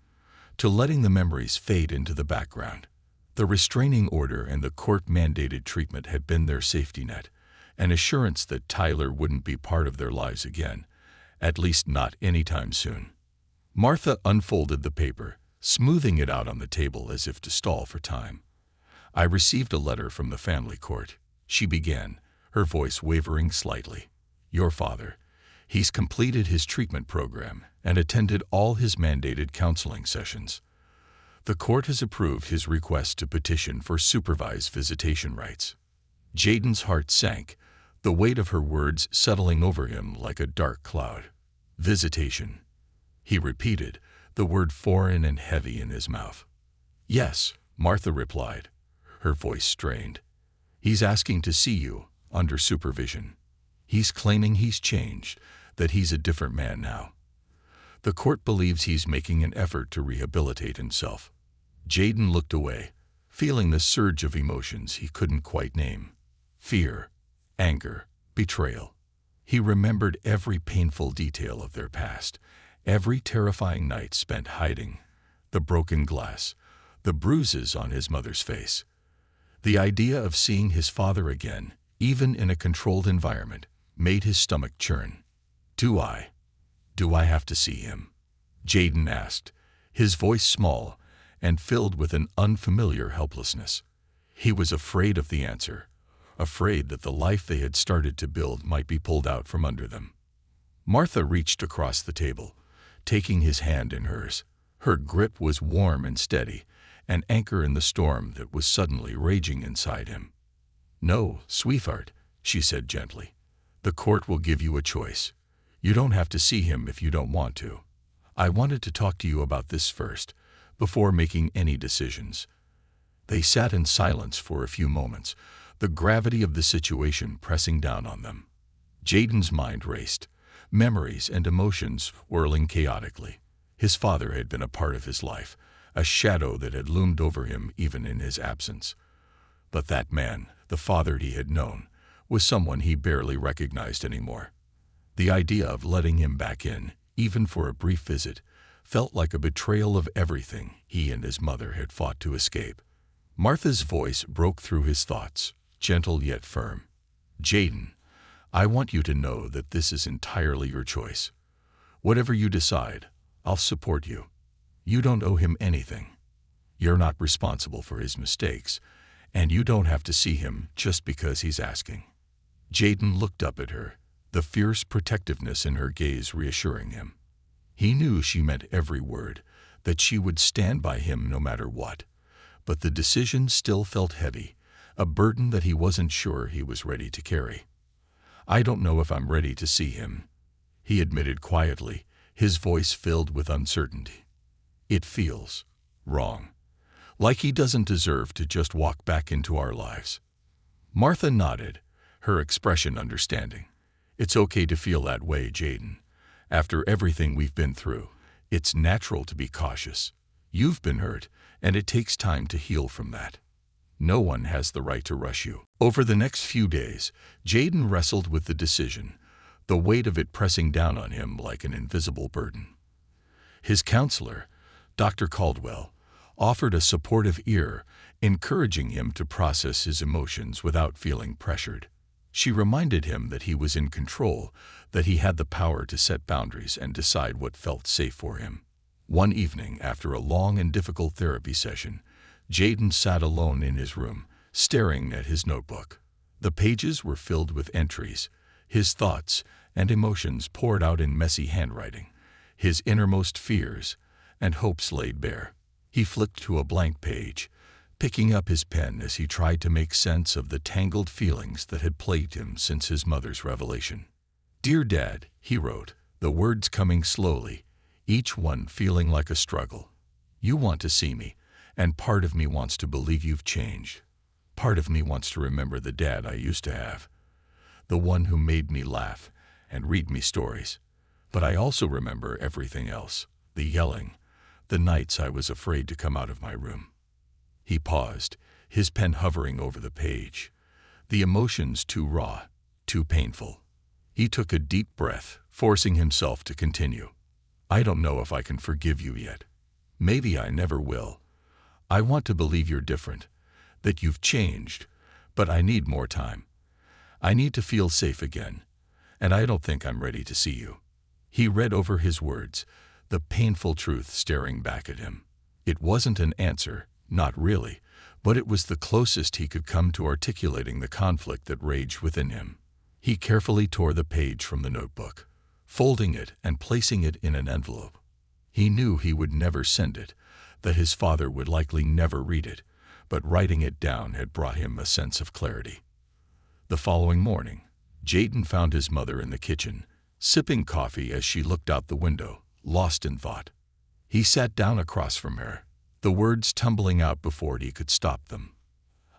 to letting the memories fade into the background. The restraining order and the court-mandated treatment had been their safety net, an assurance that Tyler wouldn't be part of their lives again, at least not anytime soon. Martha unfolded the paper, smoothing it out on the table as if to stall for time. "I received a letter from the family court," she began, her voice wavering slightly. "Your father, he's completed his treatment program and attended all his mandated counseling sessions. The court has approved his request to petition for supervised visitation rights." Jaden's heart sank, the weight of her words settling over him like a dark cloud. "Visitation," he repeated, the word foreign and heavy in his mouth. "Yes," Martha replied, her voice strained. "He's asking to see you, under supervision. He's claiming he's changed, that he's a different man now. The court believes he's making an effort to rehabilitate himself." Jaden looked away, feeling the surge of emotions he couldn't quite name. Fear, anger, betrayal. He remembered every painful detail of their past, Every terrifying night spent hiding, the broken glass, the bruises on his mother's face. The idea of seeing his father again, even in a controlled environment, made his stomach churn. Do I have to see him? Jaden asked, his voice small and filled with an unfamiliar helplessness. He was afraid of the answer, afraid that the life they had started to build might be pulled out from under them. Martha reached across the table, taking his hand in hers. Her grip was warm and steady, an anchor in the storm that was suddenly raging inside him. "No, sweetheart," she said gently. "The court will give you a choice. You don't have to see him if you don't want to. I wanted to talk to you about this first, before making any decisions." They sat in silence for a few moments, the gravity of the situation pressing down on them. Jaden's mind raced, memories and emotions whirling chaotically. His father had been a part of his life, a shadow that had loomed over him even in his absence. But that man, the father he had known, was someone he barely recognized anymore. The idea of letting him back in, even for a brief visit, felt like a betrayal of everything he and his mother had fought to escape. Martha's voice broke through his thoughts, gentle yet firm. "Jaden, I want you to know that this is entirely your choice. Whatever you decide, I'll support you. You don't owe him anything. You're not responsible for his mistakes, and you don't have to see him just because he's asking." Jaden looked up at her, the fierce protectiveness in her gaze reassuring him. He knew she meant every word, that she would stand by him no matter what. But the decision still felt heavy, a burden that he wasn't sure he was ready to carry. "I don't know if I'm ready to see him," he admitted quietly, his voice filled with uncertainty. "It feels wrong, like he doesn't deserve to just walk back into our lives." Martha nodded, her expression understanding. "It's okay to feel that way, Jaden. After everything we've been through, it's natural to be cautious. You've been hurt, and it takes time to heal from that. No one has the right to rush you." Over the next few days, Jaden wrestled with the decision, the weight of it pressing down on him like an invisible burden. His counselor, Dr. Caldwell, offered a supportive ear, encouraging him to process his emotions without feeling pressured. She reminded him that he was in control, that he had the power to set boundaries and decide what felt safe for him. One evening, after a long and difficult therapy session, Jaden sat alone in his room, staring at his notebook. The pages were filled with entries, his thoughts and emotions poured out in messy handwriting, his innermost fears and hopes laid bare. He flipped to a blank page, picking up his pen as he tried to make sense of the tangled feelings that had plagued him since his mother's revelation. "Dear Dad," he wrote, the words coming slowly, each one feeling like a struggle. "You want to see me, and part of me wants to believe you've changed. Part of me wants to remember the dad I used to have, the one who made me laugh and read me stories. But I also remember everything else, the yelling, the nights I was afraid to come out of my room." He paused, his pen hovering over the page, the emotions too raw, too painful. He took a deep breath, forcing himself to continue. "I don't know if I can forgive you yet. Maybe I never will. I want to believe you're different, that you've changed, but I need more time. I need to feel safe again, and I don't think I'm ready to see you." He read over his words, the painful truth staring back at him. It wasn't an answer, not really, but it was the closest he could come to articulating the conflict that raged within him. He carefully tore the page from the notebook, folding it and placing it in an envelope. He knew he would never send it, that his father would likely never read it, but writing it down had brought him a sense of clarity. The following morning, Jaden found his mother in the kitchen, sipping coffee as she looked out the window, lost in thought. He sat down across from her, the words tumbling out before he could stop them.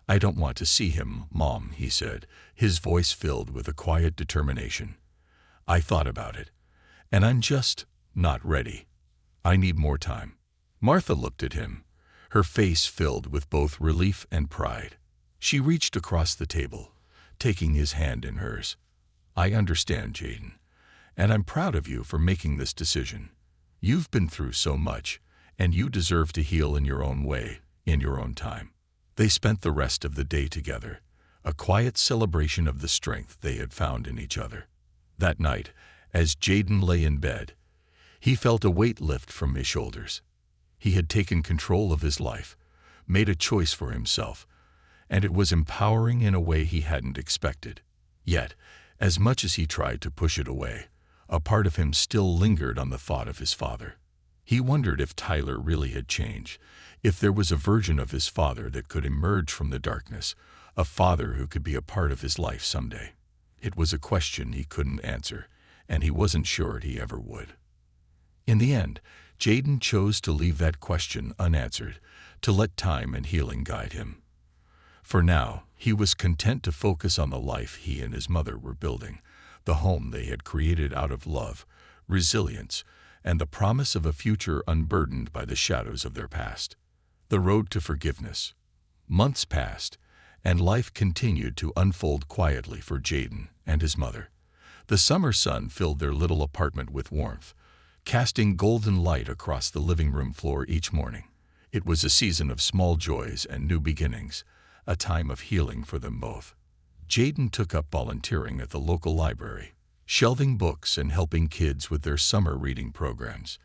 "I don't want to see him, Mom," he said, his voice filled with a quiet determination. "I thought about it, and I'm just not ready. I need more time." Martha looked at him, her face filled with both relief and pride. She reached across the table, taking his hand in hers. "I understand, Jaden, and I'm proud of you for making this decision. You've been through so much, and you deserve to heal in your own way, in your own time. They spent the rest of the day together, a quiet celebration of the strength they had found in each other. That night, as Jaden lay in bed, he felt a weight lift from his shoulders. He had taken control of his life, made a choice for himself, and it was empowering in a way he hadn't expected. Yet, as much as he tried to push it away, a part of him still lingered on the thought of his father. He wondered if Tyler really had changed, if there was a version of his father that could emerge from the darkness, a father who could be a part of his life someday. It was a question he couldn't answer, and he wasn't sure he ever would. In the end, Jaden chose to leave that question unanswered, to let time and healing guide him. For now, he was content to focus on the life he and his mother were building, the home they had created out of love, resilience, and the promise of a future unburdened by the shadows of their past. The road to forgiveness. Months passed, and life continued to unfold quietly for Jaden and his mother. The summer sun filled their little apartment with warmth, casting golden light across the living room floor each morning. It was a season of small joys and new beginnings, a time of healing for them both. Jaden took up volunteering at the local library, shelving books and helping kids with their summer reading programs.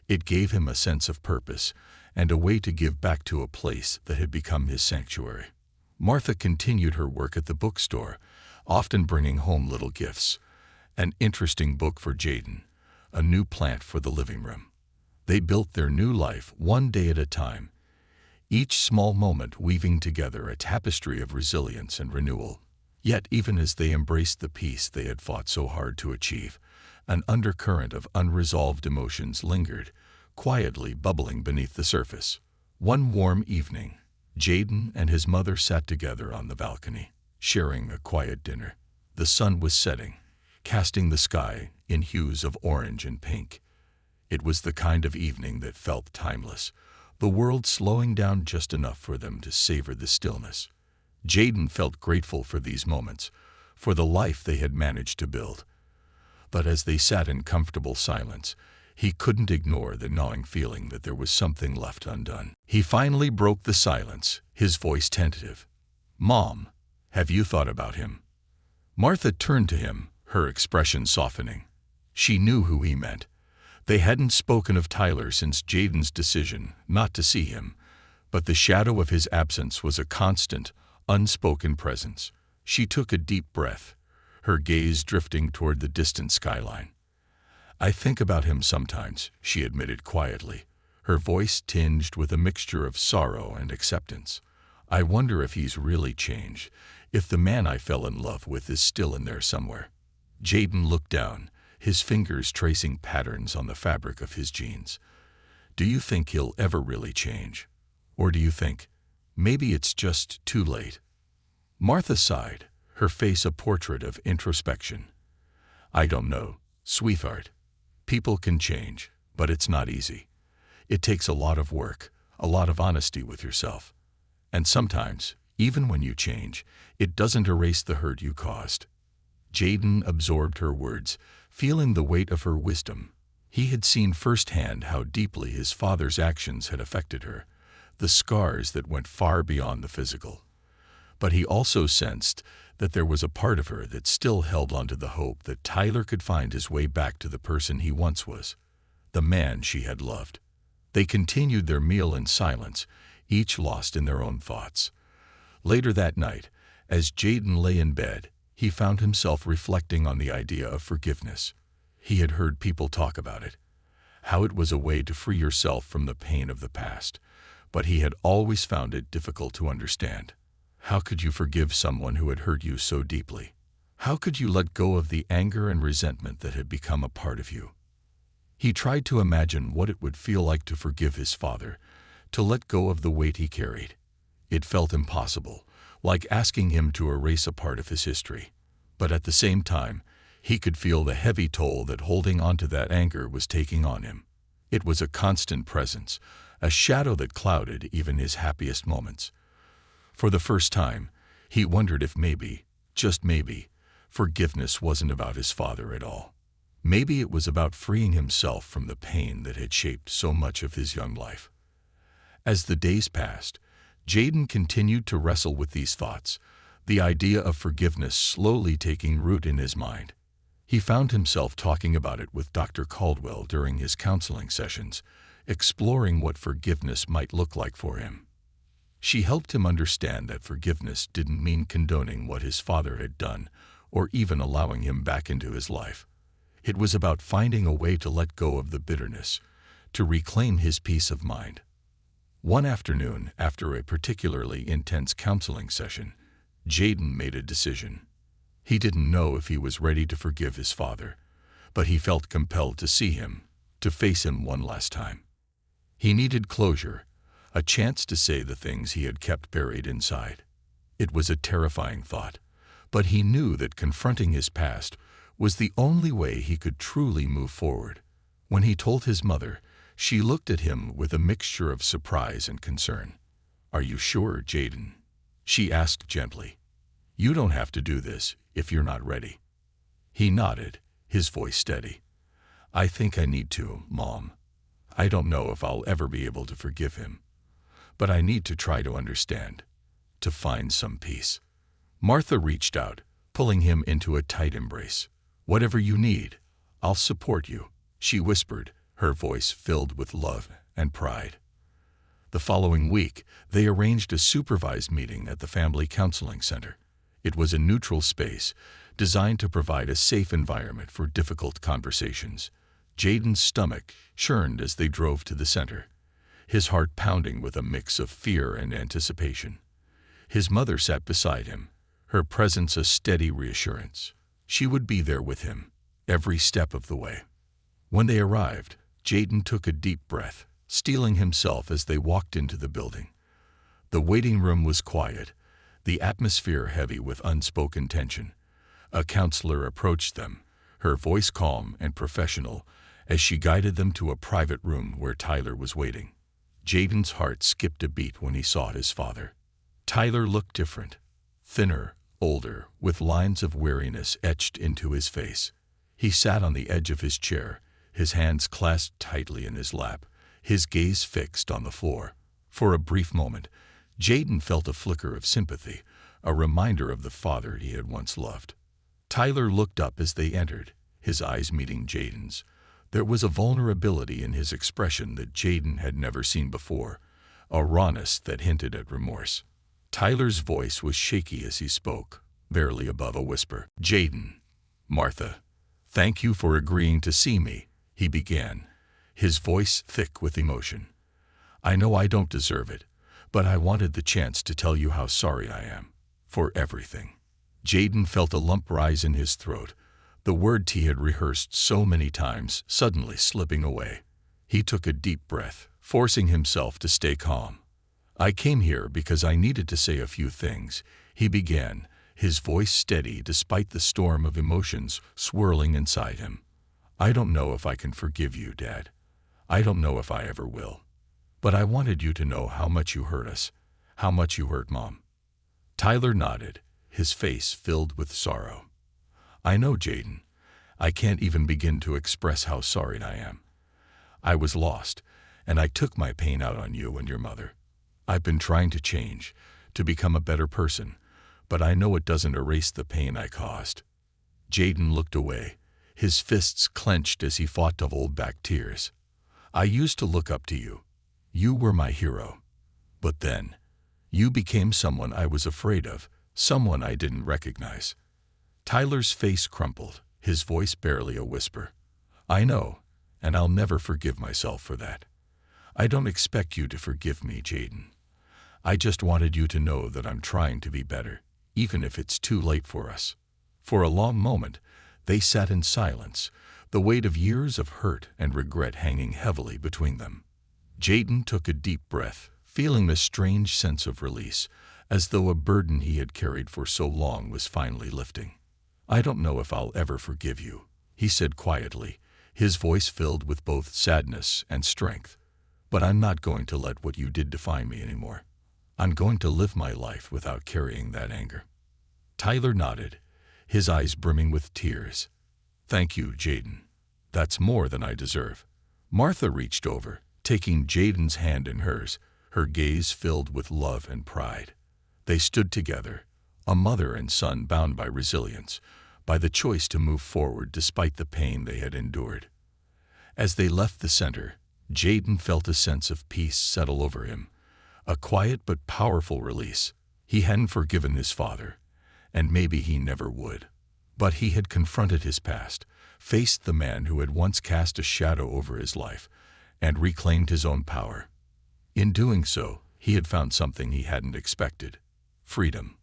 It gave him a sense of purpose and a way to give back to a place that had become his sanctuary. Martha continued her work at the bookstore, often bringing home little gifts. An interesting book for Jaden, a new plant for the living room. They built their new life one day at a time, each small moment weaving together a tapestry of resilience and renewal. Yet even as they embraced the peace they had fought so hard to achieve, an undercurrent of unresolved emotions lingered, quietly bubbling beneath the surface. One warm evening, Jaden and his mother sat together on the balcony, sharing a quiet dinner. The sun was setting, casting the sky in hues of orange and pink. It was the kind of evening that felt timeless, the world slowing down just enough for them to savor the stillness. Jaden felt grateful for these moments, for the life they had managed to build. But as they sat in comfortable silence, he couldn't ignore the gnawing feeling that there was something left undone. He finally broke the silence, his voice tentative. "Mom, have you thought about him?" Martha turned to him, her expression softening. She knew who he meant. They hadn't spoken of Tyler since Jaden's decision not to see him, but the shadow of his absence was a constant, unspoken presence. She took a deep breath, her gaze drifting toward the distant skyline. "I think about him sometimes," she admitted quietly, her voice tinged with a mixture of sorrow and acceptance. "I wonder if he's really changed, if the man I fell in love with is still in there somewhere." Jaden looked down, his fingers tracing patterns on the fabric of his jeans. "Do you think he'll ever really change? Or do you think maybe it's just too late?" Martha sighed, her face a portrait of introspection. "I don't know, sweetheart. People can change, but it's not easy. It takes a lot of work, a lot of honesty with yourself. And sometimes, even when you change, it doesn't erase the hurt you caused." Jaden absorbed her words, feeling the weight of her wisdom. He had seen firsthand how deeply his father's actions had affected her, the scars that went far beyond the physical. But he also sensed that there was a part of her that still held onto the hope that Tyler could find his way back to the person he once was, the man she had loved. They continued their meal in silence, each lost in their own thoughts. Later that night, as Jaden lay in bed, he found himself reflecting on the idea of forgiveness. He had heard people talk about it, how it was a way to free yourself from the pain of the past, but he had always found it difficult to understand. How could you forgive someone who had hurt you so deeply? How could you let go of the anger and resentment that had become a part of you? He tried to imagine what it would feel like to forgive his father, to let go of the weight he carried. It felt impossible, like asking him to erase a part of his history. But at the same time, he could feel the heavy toll that holding onto that anger was taking on him. It was a constant presence, a shadow that clouded even his happiest moments. For the first time, he wondered if maybe, just maybe, forgiveness wasn't about his father at all. Maybe it was about freeing himself from the pain that had shaped so much of his young life. As the days passed, Jaden continued to wrestle with these thoughts, the idea of forgiveness slowly taking root in his mind. He found himself talking about it with Dr. Caldwell during his counseling sessions, exploring what forgiveness might look like for him. She helped him understand that forgiveness didn't mean condoning what his father had done or even allowing him back into his life. It was about finding a way to let go of the bitterness, to reclaim his peace of mind. One afternoon, after a particularly intense counseling session, Jaden made a decision. He didn't know if he was ready to forgive his father, but he felt compelled to see him, to face him one last time. He needed closure, a chance to say the things he had kept buried inside. It was a terrifying thought, but he knew that confronting his past was the only way he could truly move forward. When he told his mother, she looked at him with a mixture of surprise and concern. "Are you sure, Jaden?" she asked gently. "You don't have to do this if you're not ready." He nodded, his voice steady. "I think I need to, Mom. I don't know if I'll ever be able to forgive him, but I need to try to understand, to find some peace." Martha reached out, pulling him into a tight embrace. "Whatever you need, I'll support you," she whispered, her voice filled with love and pride. The following week, they arranged a supervised meeting at the family counseling center. It was a neutral space, designed to provide a safe environment for difficult conversations. Jaden's stomach churned as they drove to the center, his heart pounding with a mix of fear and anticipation. His mother sat beside him, her presence a steady reassurance. She would be there with him, every step of the way. When they arrived, Jaden took a deep breath, steeling himself as they walked into the building. The waiting room was quiet, the atmosphere heavy with unspoken tension. A counselor approached them, her voice calm and professional, as she guided them to a private room where Tyler was waiting. Jaden's heart skipped a beat when he saw his father. Tyler looked different, thinner, older, with lines of weariness etched into his face. He sat on the edge of his chair, his hands clasped tightly in his lap, his gaze fixed on the floor. For a brief moment, Jaden felt a flicker of sympathy, a reminder of the father he had once loved. Tyler looked up as they entered, his eyes meeting Jaden's. There was a vulnerability in his expression that Jaden had never seen before, a rawness that hinted at remorse. Tyler's voice was shaky as he spoke, barely above a whisper. "Jaden, Martha, thank you for agreeing to see me," he began, his voice thick with emotion. "I know I don't deserve it, but I wanted the chance to tell you how sorry I am, for everything." Jaden felt a lump rise in his throat, the words he had rehearsed so many times suddenly slipping away. He took a deep breath, forcing himself to stay calm. "I came here because I needed to say a few things," he began, his voice steady despite the storm of emotions swirling inside him. "I don't know if I can forgive you, Dad. I don't know if I ever will. But I wanted you to know how much you hurt us, how much you hurt Mom." Tyler nodded, his face filled with sorrow. "I know, Jaden. I can't even begin to express how sorry I am. I was lost, and I took my pain out on you and your mother. I've been trying to change, to become a better person, but I know it doesn't erase the pain I caused." Jaden looked away, his fists clenched as he fought to hold back tears. "I used to look up to you. You were my hero. But then, you became someone I was afraid of, someone I didn't recognize." Tyler's face crumpled, his voice barely a whisper. "I know, and I'll never forgive myself for that. I don't expect you to forgive me, Jaden. I just wanted you to know that I'm trying to be better, even if it's too late for us." For a long moment, they sat in silence, the weight of years of hurt and regret hanging heavily between them. Jaden took a deep breath, feeling a strange sense of release, as though a burden he had carried for so long was finally lifting. "I don't know if I'll ever forgive you," he said quietly, his voice filled with both sadness and strength. "But I'm not going to let what you did define me anymore. I'm going to live my life without carrying that anger." Tyler nodded, his eyes brimming with tears. "Thank you, Jaden. That's more than I deserve." Martha reached over, taking Jaden's hand in hers, her gaze filled with love and pride. They stood together, a mother and son bound by resilience, by the choice to move forward despite the pain they had endured. As they left the center, Jaden felt a sense of peace settle over him, a quiet but powerful release. He hadn't forgiven his father, and maybe he never would. But he had confronted his past, faced the man who had once cast a shadow over his life, and reclaimed his own power. In doing so, he had found something he hadn't expected: freedom.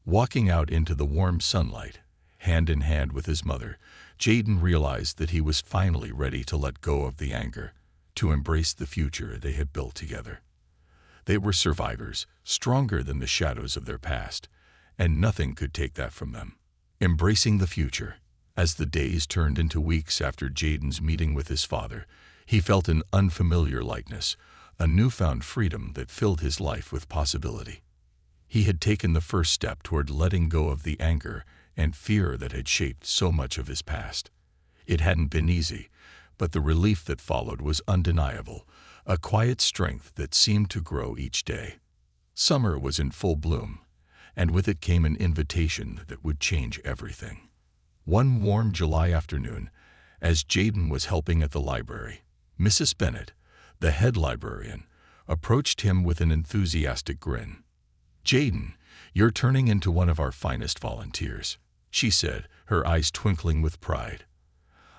Walking out into the warm sunlight, hand in hand with his mother, Jaden realized that he was finally ready to let go of the anger, to embrace the future they had built together. They were survivors, stronger than the shadows of their past, and nothing could take that from them. Embracing the future. As the days turned into weeks after Jaden's meeting with his father, he felt an unfamiliar lightness, a newfound freedom that filled his life with possibility. He had taken the first step toward letting go of the anger and fear that had shaped so much of his past. It hadn't been easy, but the relief that followed was undeniable, a quiet strength that seemed to grow each day. Summer was in full bloom, and with it came an invitation that would change everything. One warm July afternoon, as Jaden was helping at the library, Mrs. Bennett, the head librarian, approached him with an enthusiastic grin. "Jaden, you're turning into one of our finest volunteers," she said, her eyes twinkling with pride.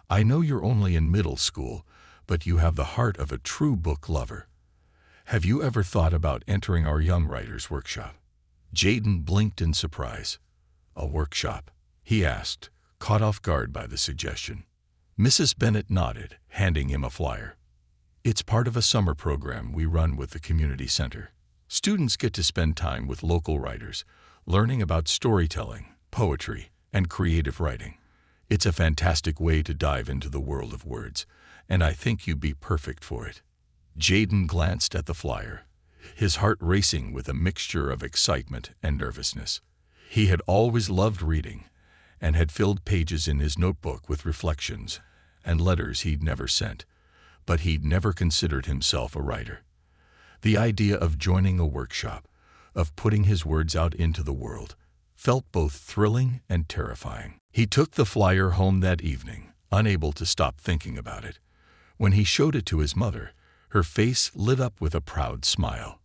"I know you're only in middle school, but you have the heart of a true book lover. Have you ever thought about entering our Young Writers Workshop?" Jaden blinked in surprise. "A workshop?" he asked, caught off guard by the suggestion. Mrs. Bennett nodded, handing him a flyer. "It's part of a summer program we run with the community center. Students get to spend time with local writers, learning about storytelling, poetry, and creative writing. It's a fantastic way to dive into the world of words, and I think you'd be perfect for it." Jaden glanced at the flyer, his heart racing with a mixture of excitement and nervousness. He had always loved reading, and had filled pages in his notebook with reflections and letters he'd never sent, but he'd never considered himself a writer. The idea of joining a workshop, of putting his words out into the world, felt both thrilling and terrifying. He took the flyer home that evening, unable to stop thinking about it. When he showed it to his mother, her face lit up with a proud smile.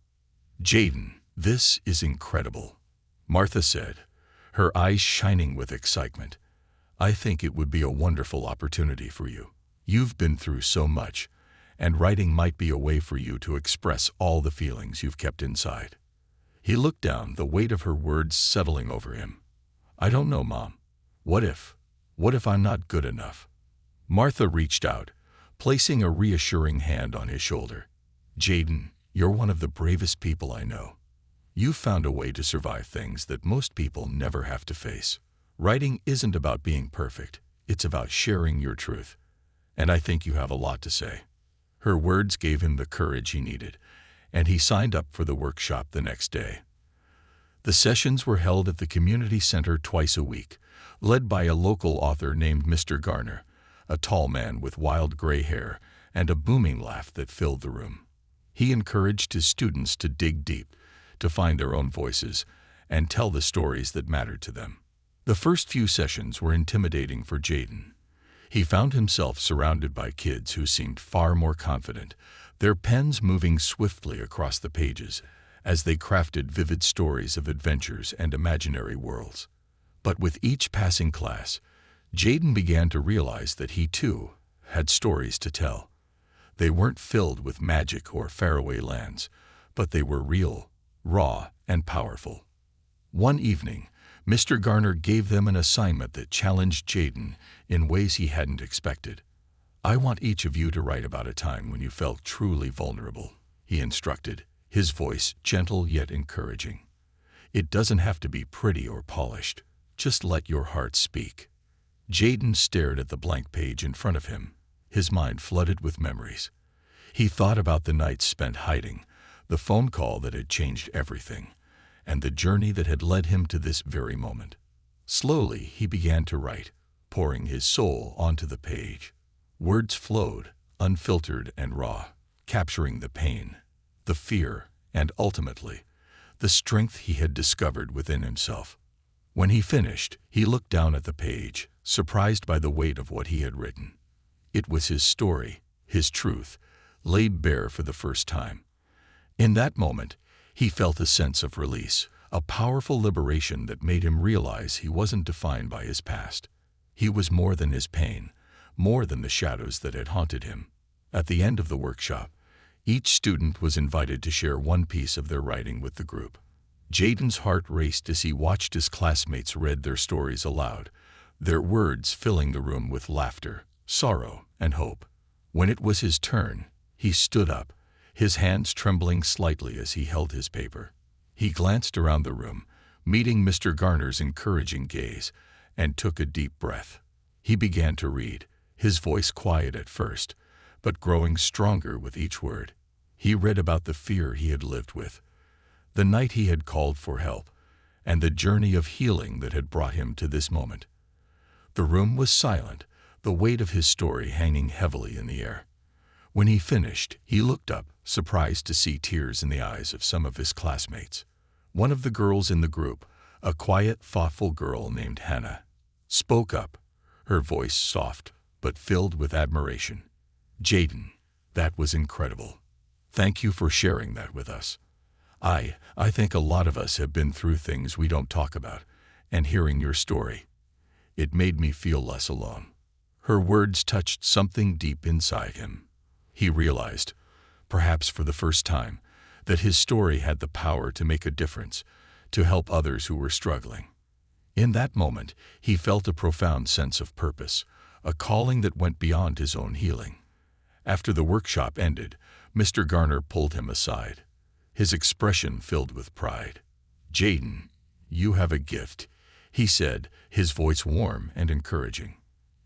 "Jaden, this is incredible," Martha said, her eyes shining with excitement. "I think it would be a wonderful opportunity for you. You've been through so much, and writing might be a way for you to express all the feelings you've kept inside." He looked down, the weight of her words settling over him. "I don't know, Mom. What if I'm not good enough?" Martha reached out, placing a reassuring hand on his shoulder. "Jaden, you're one of the bravest people I know. You've found a way to survive things that most people never have to face. Writing isn't about being perfect, it's about sharing your truth. And I think you have a lot to say." Her words gave him the courage he needed, and he signed up for the workshop the next day. The sessions were held at the community center twice a week, led by a local author named Mr. Garner, a tall man with wild gray hair and a booming laugh that filled the room. He encouraged his students to dig deep, to find their own voices, and tell the stories that mattered to them. The first few sessions were intimidating for Jaden. He found himself surrounded by kids who seemed far more confident, their pens moving swiftly across the pages as they crafted vivid stories of adventures and imaginary worlds. But with each passing class, Jaden began to realize that he, too, had stories to tell. They weren't filled with magic or faraway lands, but they were real, raw, and powerful. One evening, Mr. Garner gave them an assignment that challenged Jaden in ways he hadn't expected. "I want each of you to write about a time when you felt truly vulnerable," he instructed, his voice gentle yet encouraging. "It doesn't have to be pretty or polished. Just let your heart speak." Jaden stared at the blank page in front of him, his mind flooded with memories. He thought about the nights spent hiding, the phone call that had changed everything, and the journey that had led him to this very moment. Slowly, he began to write, pouring his soul onto the page. Words flowed, unfiltered and raw, capturing the pain, the fear, and ultimately, the strength he had discovered within himself. When he finished, he looked down at the page, surprised by the weight of what he had written. It was his story, his truth, laid bare for the first time. In that moment, he felt a sense of release, a powerful liberation that made him realize he wasn't defined by his past. He was more than his pain, more than the shadows that had haunted him. At the end of the workshop, each student was invited to share one piece of their writing with the group. Jaden's heart raced as he watched his classmates read their stories aloud, their words filling the room with laughter, sorrow, and hope. When it was his turn, he stood up, his hands trembling slightly as he held his paper. He glanced around the room, meeting Mr. Garner's encouraging gaze, and took a deep breath. He began to read, his voice quiet at first, but growing stronger with each word. He read about the fear he had lived with, the night he had called for help, and the journey of healing that had brought him to this moment. The room was silent, the weight of his story hanging heavily in the air. When he finished, he looked up, surprised to see tears in the eyes of some of his classmates. One of the girls in the group, a quiet, thoughtful girl named Hannah, spoke up, her voice soft but filled with admiration. "Jaden, that was incredible. Thank you for sharing that with us. I think a lot of us have been through things we don't talk about, and hearing your story, it made me feel less alone." Her words touched something deep inside him. He realized, perhaps for the first time, that his story had the power to make a difference, to help others who were struggling. In that moment, he felt a profound sense of purpose, a calling that went beyond his own healing. After the workshop ended, Mr. Garner pulled him aside, his expression filled with pride. "Jaden, you have a gift," he said, his voice warm and encouraging.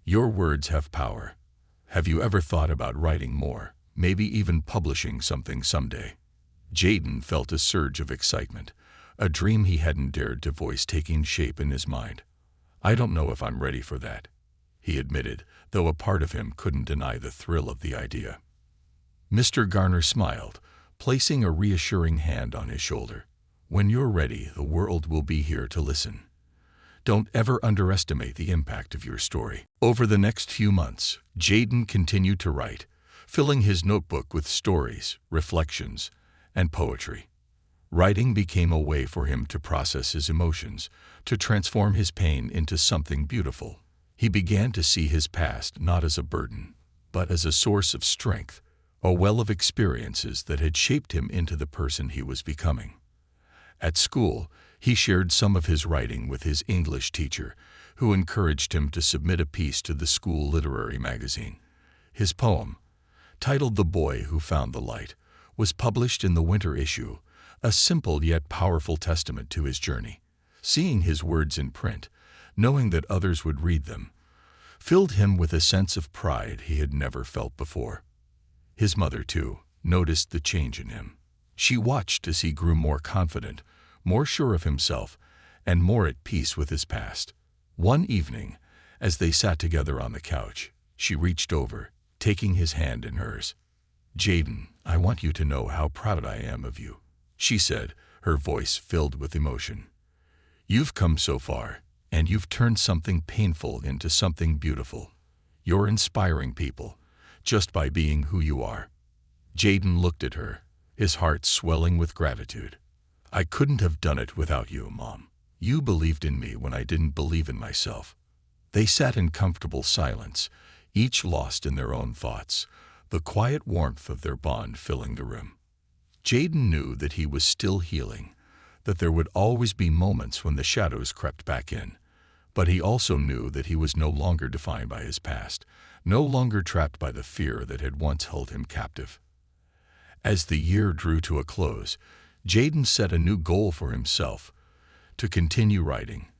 "Your words have power. Have you ever thought about writing more, maybe even publishing something someday?" Jaden felt a surge of excitement, a dream he hadn't dared to voice taking shape in his mind. "I don't know if I'm ready for that," he admitted, though a part of him couldn't deny the thrill of the idea. Mr. Garner smiled, placing a reassuring hand on his shoulder. "When you're ready, the world will be here to listen. Don't ever underestimate the impact of your story." Over the next few months, Jaden continued to write, filling his notebook with stories, reflections, and poetry. Writing became a way for him to process his emotions, to transform his pain into something beautiful. He began to see his past not as a burden, but as a source of strength, a well of experiences that had shaped him into the person he was becoming. At school, he shared some of his writing with his English teacher, who encouraged him to submit a piece to the school literary magazine. His poem, titled "The Boy Who Found the Light," was published in the winter issue, a simple yet powerful testament to his journey. Seeing his words in print, knowing that others would read them, filled him with a sense of pride he had never felt before. His mother, too, noticed the change in him. She watched as he grew more confident, more sure of himself, and more at peace with his past. One evening, as they sat together on the couch, she reached over, taking his hand in hers. "Jaden, I want you to know how proud I am of you," she said, her voice filled with emotion. "You've come so far, and you've turned something painful into something beautiful. You're inspiring people, just by being who you are." Jaden looked at her, his heart swelling with gratitude. "I couldn't have done it without you, Mom. You believed in me when I didn't believe in myself." They sat in comfortable silence, each lost in their own thoughts, the quiet warmth of their bond filling the room. Jaden knew that he was still healing, that there would always be moments when the shadows crept back in, but he also knew that he was no longer defined by his past, no longer trapped by the fear that had once held him captive. As the year drew to a close, Jaden set a new goal for himself: to continue writing,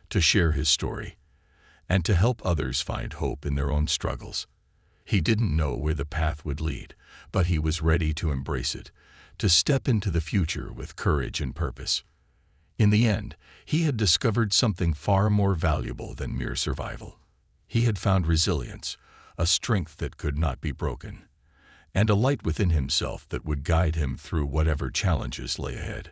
to share his story, and to help others find hope in their own struggles. He didn't know where the path would lead, but he was ready to embrace it, to step into the future with courage and purpose. In the end, he had discovered something far more valuable than mere survival. He had found resilience, a strength that could not be broken, and a light within himself that would guide him through whatever challenges lay ahead.